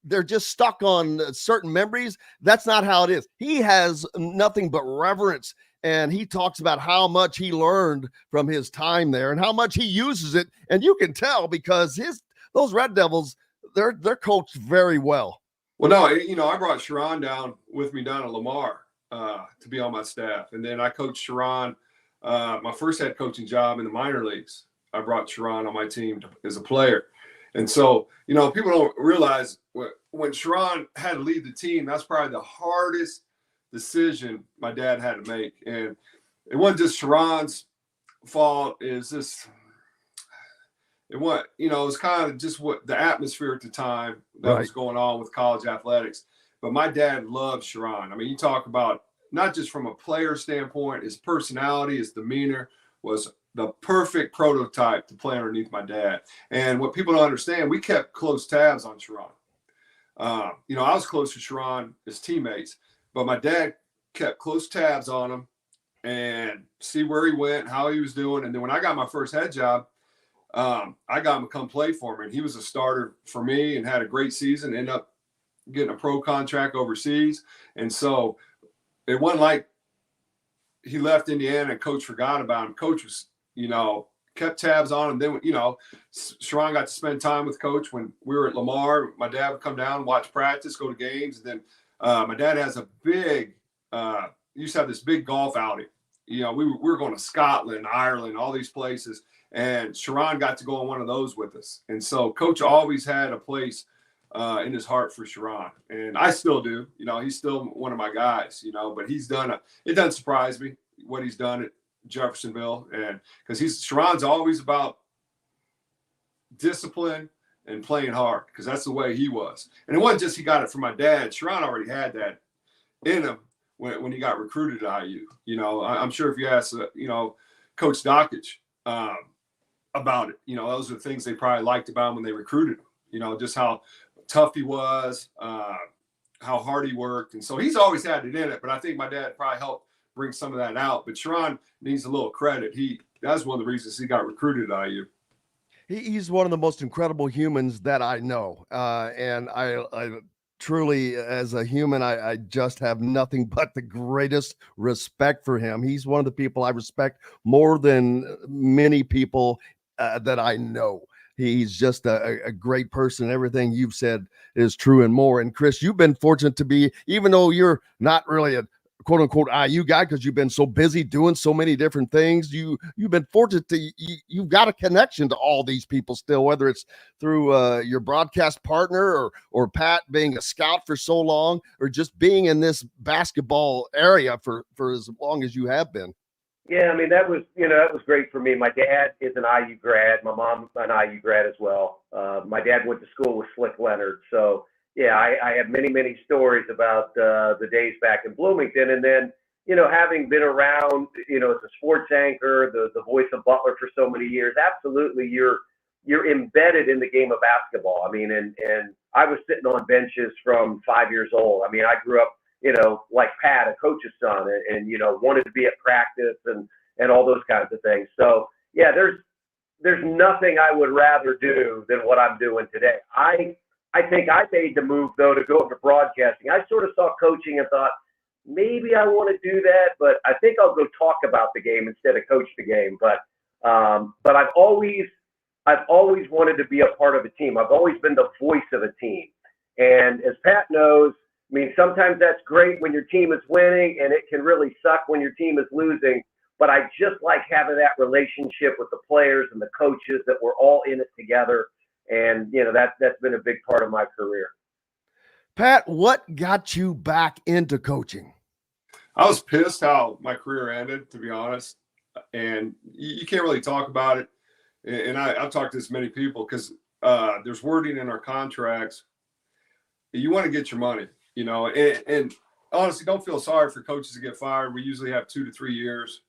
they're just stuck on certain memories. That's not how it is. He has nothing but reverence, and he talks about how much he learned from his time there and how much he uses it. And you can tell because those Red Devils, they're coached very well. Well, no, I brought Sharon down with me down at Lamar to be on my staff. And then I coached Sharon, my first head coaching job in the minor leagues. I brought Sharon on my team as a player. And so, people don't realize when Sharon had to lead the team, that's probably the hardest decision my dad had to make. And it wasn't just Sharon's fault. It was kind of just what the atmosphere at the time that was going on with college athletics. But my dad loved Sharon. I mean, you talk about not just from a player standpoint, his personality, his demeanor was the perfect prototype to play underneath my dad. And what people don't understand, we kept close tabs on Sharon. I was close to Sharon as teammates, but my dad kept close tabs on him and see where he went, how he was doing. And then when I got my first head job, I got him to come play for me, and he was a starter for me and had a great season, ended up getting a pro contract overseas. And so it wasn't like he left Indiana and coach forgot about him. Coach was, kept tabs on him. Then, Sharon got to spend time with coach when we were at Lamar. My dad would come down, watch practice, go to games. And then my dad has a big, used to have this big golf outing. We were going to Scotland, Ireland, all these places. And Sharon got to go on one of those with us. And so coach always had a place in his heart for Sharon. And I still do. He's still one of my guys, but it doesn't surprise me what he's done at Jeffersonville. And because Sharon's always about discipline and playing hard, because that's the way he was. And it wasn't just he got it from my dad. Sharon already had that in him when he got recruited at IU. I'm sure if you ask, Coach Dockage, about it, those are the things they probably liked about him when they recruited him, just how tough he was, how hard he worked. And so he's always had it in it, but I think my dad probably helped bring some of that out. But Sharon needs a little credit. That's one of the reasons he got recruited at IU. He's one of the most incredible humans that I know. And I truly, as a human, I just have nothing but the greatest respect for him. He's one of the people I respect more than many people that I know. He's just a great person. Everything you've said is true and more. And Chris, you've been fortunate to be, even though you're not really a quote unquote IU guy, because you've been so busy doing so many different things, you've been fortunate to, you've got a connection to all these people still, whether it's through your broadcast partner or Pat being a scout for so long, or just being in this basketball area for as long as you have been. Yeah, I mean, that was great for me. My dad is an IU grad. My mom an IU grad as well. My dad went to school with Slick Leonard. So, yeah, I have many, many stories about the days back in Bloomington. And then, having been around, as a sports anchor, the voice of Butler for so many years, absolutely, you're embedded in the game of basketball. I mean, and I was sitting on benches from 5 years old. I mean, I grew up, like Pat, a coach's son, and wanted to be at practice and all those kinds of things. So, yeah, there's nothing I would rather do than what I'm doing today. I think I made the move, though, to go into broadcasting. I sort of saw coaching and thought, maybe I want to do that, but I think I'll go talk about the game instead of coach the game. But I've always wanted to be a part of a team. I've always been the voice of a team. And as Pat knows, I mean, sometimes that's great when your team is winning, and it can really suck when your team is losing. But I just like having that relationship with the players and the coaches, that we're all in it together. And, that's been a big part of my career. Pat, what got you back into coaching? I was pissed how my career ended, to be honest, and you can't really talk about it. And I've talked to this many people because there's wording in our contracts. You want to get your money, and honestly, don't feel sorry for coaches to get fired. We usually have 2 to 3 years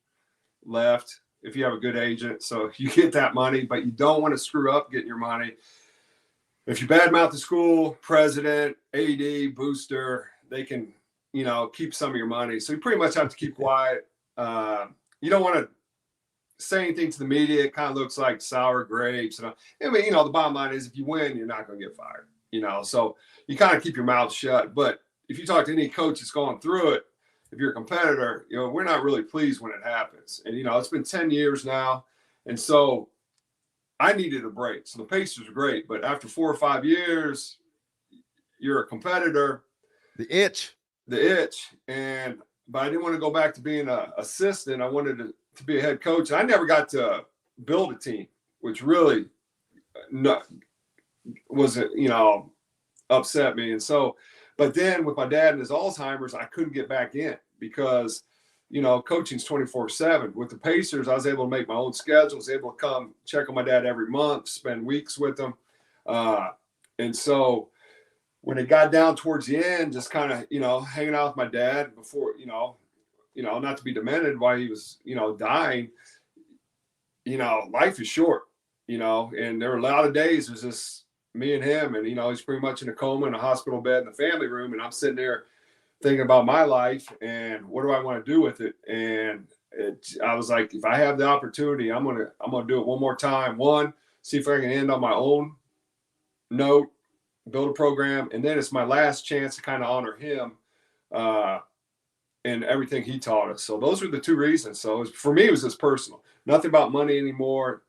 left if you have a good agent. So you get that money, but you don't want to screw up getting your money. If you badmouth the school, president, AD, booster, they can, keep some of your money. So you pretty much have to keep quiet. You don't want to say anything to the media. It kind of looks like sour grapes. I mean, the bottom line is if you win, you're not going to get fired, So you kind of keep your mouth shut. But if you talk to any coach that's going through it, if you're a competitor, we're not really pleased when it happens. And, it's been 10 years now. And so I needed a break. So the Pacers are great. But after 4 or 5 years, you're a competitor. The itch. But I didn't want to go back to being an assistant. I wanted to be a head coach. And I never got to build a team, which really upset me. And so, but then with my dad and his Alzheimer's, I couldn't get back in because, coaching's 24/7. With the Pacers, I was able to make my own schedule, was able to come check on my dad every month, spend weeks with him. And so when it got down towards the end, just kind of, hanging out with my dad before, not to be demented while he was, dying, life is short, and there were a lot of days it was just me and him, and he's pretty much in a coma in a hospital bed in the family room, and I'm sitting there thinking about my life and what do I want to do with it. And I was like, if I have the opportunity, I'm gonna do it one more time. One, see if I can end on my own note, build a program, and then it's my last chance to kind of honor him and everything he taught us. So those were the 2 reasons. So for me, it was just personal, nothing about money anymore.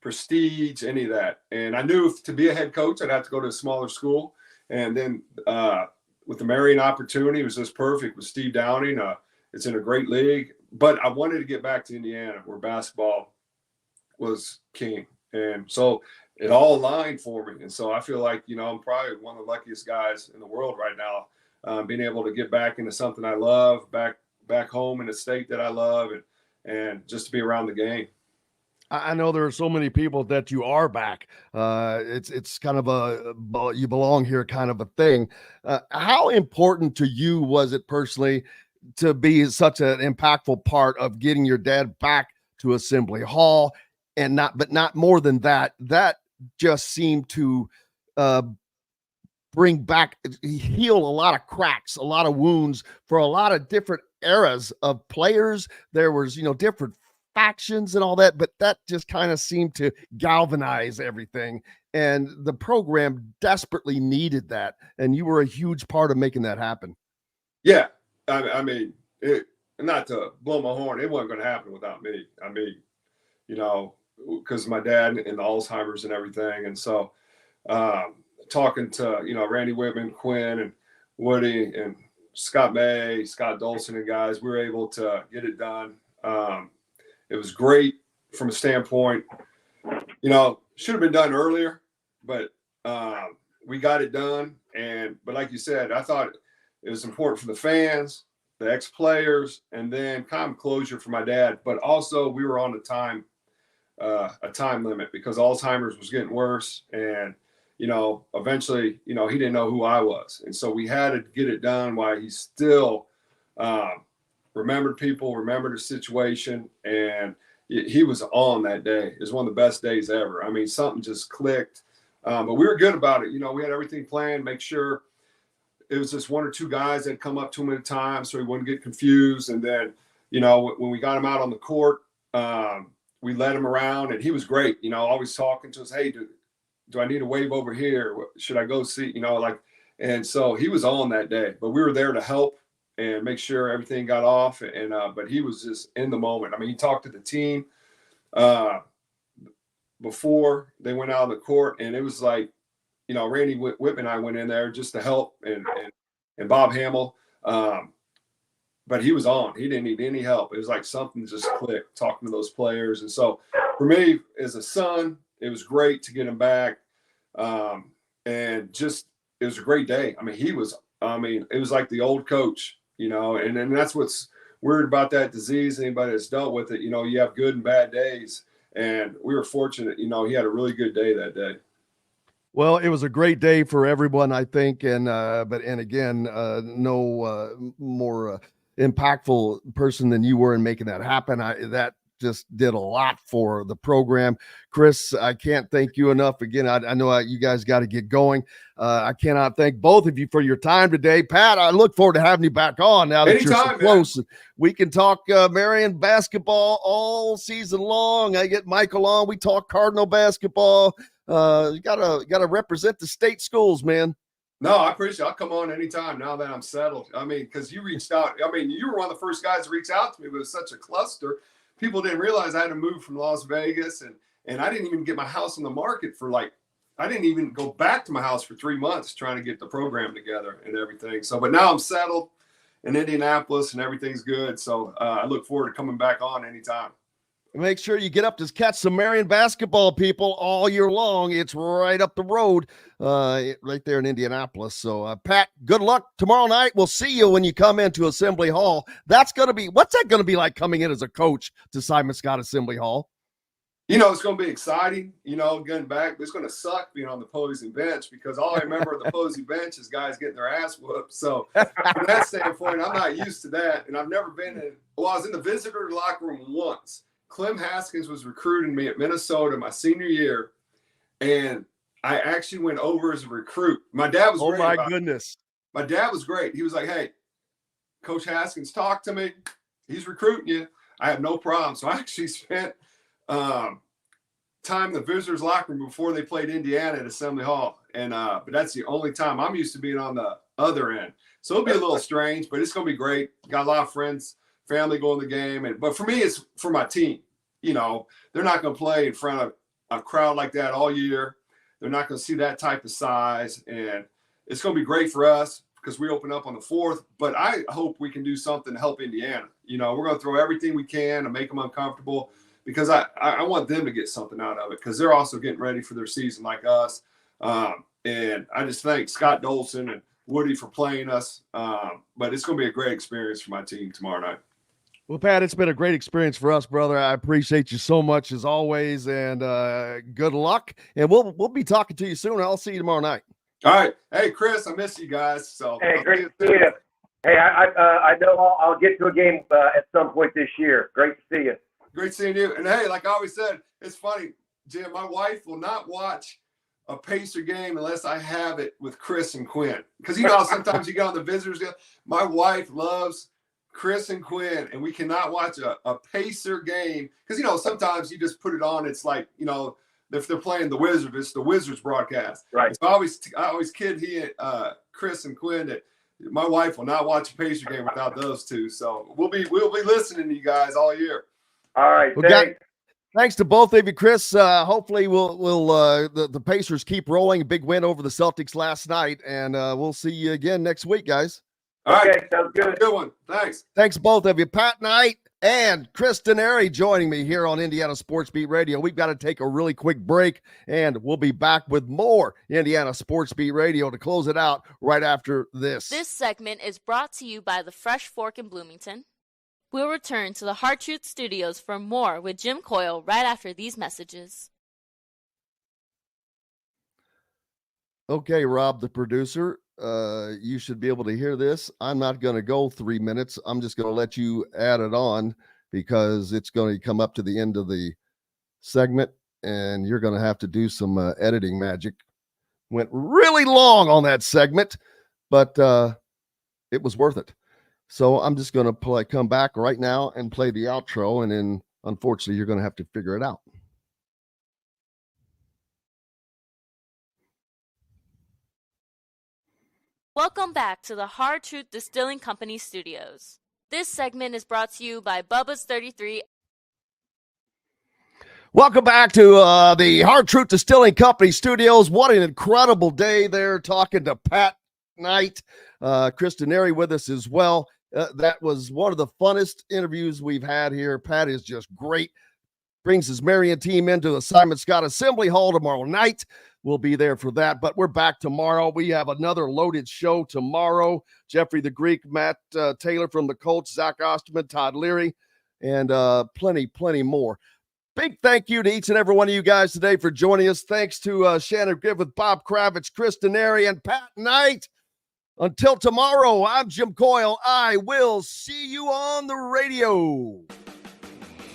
Prestige, any of that. And I knew to be a head coach, I'd have to go to a smaller school. And then with the Marian opportunity, it was just perfect with Steve Downing. It's in a great league. But I wanted to get back to Indiana where basketball was king. And so it all aligned for me. And so I feel like, I'm probably one of the luckiest guys in the world right now, being able to get back into something I love, back home in a state that I love, and just to be around the game. I know there are so many people that you are back. It's kind of a you belong here kind of a thing. How important to you was it personally to be such an impactful part of getting your dad back to Assembly Hall, and not more than that? That just seemed to heal a lot of cracks, a lot of wounds for a lot of different eras of players. There was different factions and all that, but that just kind of seemed to galvanize everything, and the program desperately needed that, and you were a huge part of making that happen. Yeah, I mean, not to blow my horn, it wasn't going to happen without me. I mean, because my dad and the Alzheimer's and everything, and so talking to Randy Whitman, Quinn, and Woody, and Scott May, Scott Dolson, and guys, we were able to get it done. It was great from a standpoint, should have been done earlier, but we got it done. But like you said, I thought it was important for the fans, the ex-players, and then kind of closure for my dad. But also we were on a time limit because Alzheimer's was getting worse. And, eventually, he didn't know who I was. And so we had to get it done while he still remembered people, remembered the situation, and he was on that day. It was one of the best days ever. I mean, something just clicked, but we were good about it. We had everything planned, make sure it was just 1 or 2 guys that come up to him at a time so he wouldn't get confused. And then, when we got him out on the court, we led him around, and he was great, always talking to us. Hey, do I need to wave over here? Should I go see, and so he was on that day, but we were there to help and make sure everything got off. And but he was just in the moment. I mean, he talked to the team before they went out on the court, and it was like, Randy Whitman and I went in there just to help, and Bob Hamill. But he was on. He didn't need any help. It was like something just clicked talking to those players. And so for me as a son, it was great to get him back. And just was a great day. I mean, it was like the old coach, and that's what's weird about that disease. Anybody that's dealt with it, you have good and bad days. And we were fortunate, he had a really good day that day. Well, it was a great day for everyone, I think. And again, no more impactful person than you were in making that happen. That just did a lot for the program. Chris, I can't thank you enough. Again, I know you guys got to get going. I cannot thank both of you for your time today. Pat, I look forward to having you back on now that you're so close. Man. We can talk Marian basketball all season long. I get Michael on. We talk Cardinal basketball. You gotta represent the state schools, man. No, I appreciate it. I'll come on anytime now that I'm settled. I mean, because you reached out. I mean, you were one of the first guys to reach out to me. It was such a cluster. People didn't realize I had to move from Las Vegas, and I didn't even get my house on the market for I didn't even go back to my house for 3 months trying to get the program together and everything. So, but now I'm settled in Indianapolis and everything's good. So I look forward to coming back on anytime. Make sure you get up to catch some Marian basketball, people, all year long. It's right up the road, right there in Indianapolis. So, Pat, good luck tomorrow night. We'll see you when you come into Assembly Hall. What's that going to be like coming in as a coach to Simon Scott Assembly Hall? It's going to be exciting, getting back. It's going to suck being on the opposing bench because all I remember of the opposing bench is guys getting their ass whooped. So from that standpoint, I'm not used to that. And I've never been I was in the visitor locker room once. Clem Haskins was recruiting me at Minnesota my senior year, and I actually went over as a recruit. My dad was great. Oh, my goodness. My dad was great. He was like, hey, Coach Haskins, talk to me. He's recruiting you. I have no problem. So I actually spent time in the visitors' locker room before they played Indiana at Assembly Hall. And but that's the only time. I'm used to being on the other end. So it'll be a little strange, but it's going to be great. Got a lot of friends, family going to the game. But for me, it's for my team. They're not going to play in front of a crowd like that all year. They're not going to see that type of size. And it's going to be great for us because we open up on the 4th. But I hope we can do something to help Indiana. We're going to throw everything we can to make them uncomfortable because I want them to get something out of it because they're also getting ready for their season like us. And I just thank Scott Dolson and Woody for playing us. But it's going to be a great experience for my team tomorrow night. Well, Pat, it's been a great experience for us, brother. I appreciate you so much as always, and good luck. And we'll be talking to you soon. I'll see you tomorrow night. All right. Hey, Chris, I miss you guys. So hey, great to see you. Hey, I know I'll get to a game at some point this year. Great to see you. Great seeing you. And hey, like I always said, it's funny, Jim. My wife will not watch a Pacer game unless I have it with Chris and Quinn, because sometimes you go on the visitors. My wife loves Chris and Quinn, and we cannot watch a Pacer game because sometimes you just put it on. It's like if they're playing the Wizards, it's the Wizards broadcast. Right. So I always kid Chris and Quinn that my wife will not watch a Pacer game without those two. So we'll be listening to you guys all year. All right. Thanks to both of you, Chris. Hopefully the Pacers keep rolling. Big win over the Celtics last night, and we'll see you again next week, guys. All right. Okay, sounds good. Good one. Thanks. Thanks both of you. Pat Knight and Chris Denari joining me here on Indiana Sports Beat Radio. We've got to take a really quick break, and we'll be back with more Indiana Sports Beat Radio to close it out right after this. This segment is brought to you by the Fresh Fork in Bloomington. We'll return to the Hard Truth Studios for more with Jim Coyle right after these messages. Okay, Rob, the producer, you should be able to hear this. I'm not going to go 3 minutes. I'm just going to let you add it on because it's going to come up to the end of the segment, and you're going to have to do some editing magic. Went really long on that segment, but it was worth it. So I'm just going to come back right now and play the outro, and then unfortunately you're going to have to figure it out. Welcome back to the Hard Truth Distilling Company studios. This segment is brought to you by Bubba's 33. Welcome back to the Hard Truth Distilling Company studios. What an incredible day there, talking to Pat Knight, Chris Denari with us as well. That was one of the funnest interviews we've had here. Pat is just great. Brings his Marian team into the Simon Scott Assembly Hall tomorrow night. we'll be there for that. But we're back tomorrow. We have another loaded show tomorrow. Jeffrey the Greek, Matt Taylor from the Colts, Zach Osterman, Todd Leary, and plenty more. Big thank you to each and every one of you guys today for joining us. Thanks to Shannon Griffith, Bob Kravitz, Chris Denari, and Pat Knight. Until tomorrow, I'm Jim Coyle. I will see you on the radio.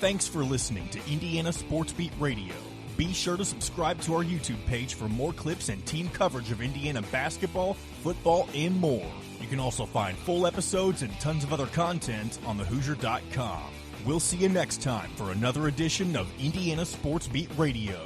Thanks for listening to Indiana Sports Beat Radio. Be sure to subscribe to our YouTube page for more clips and team coverage of Indiana basketball, football, and more. You can also find full episodes and tons of other content on thehoosier.com. We'll see you next time for another edition of Indiana Sports Beat Radio.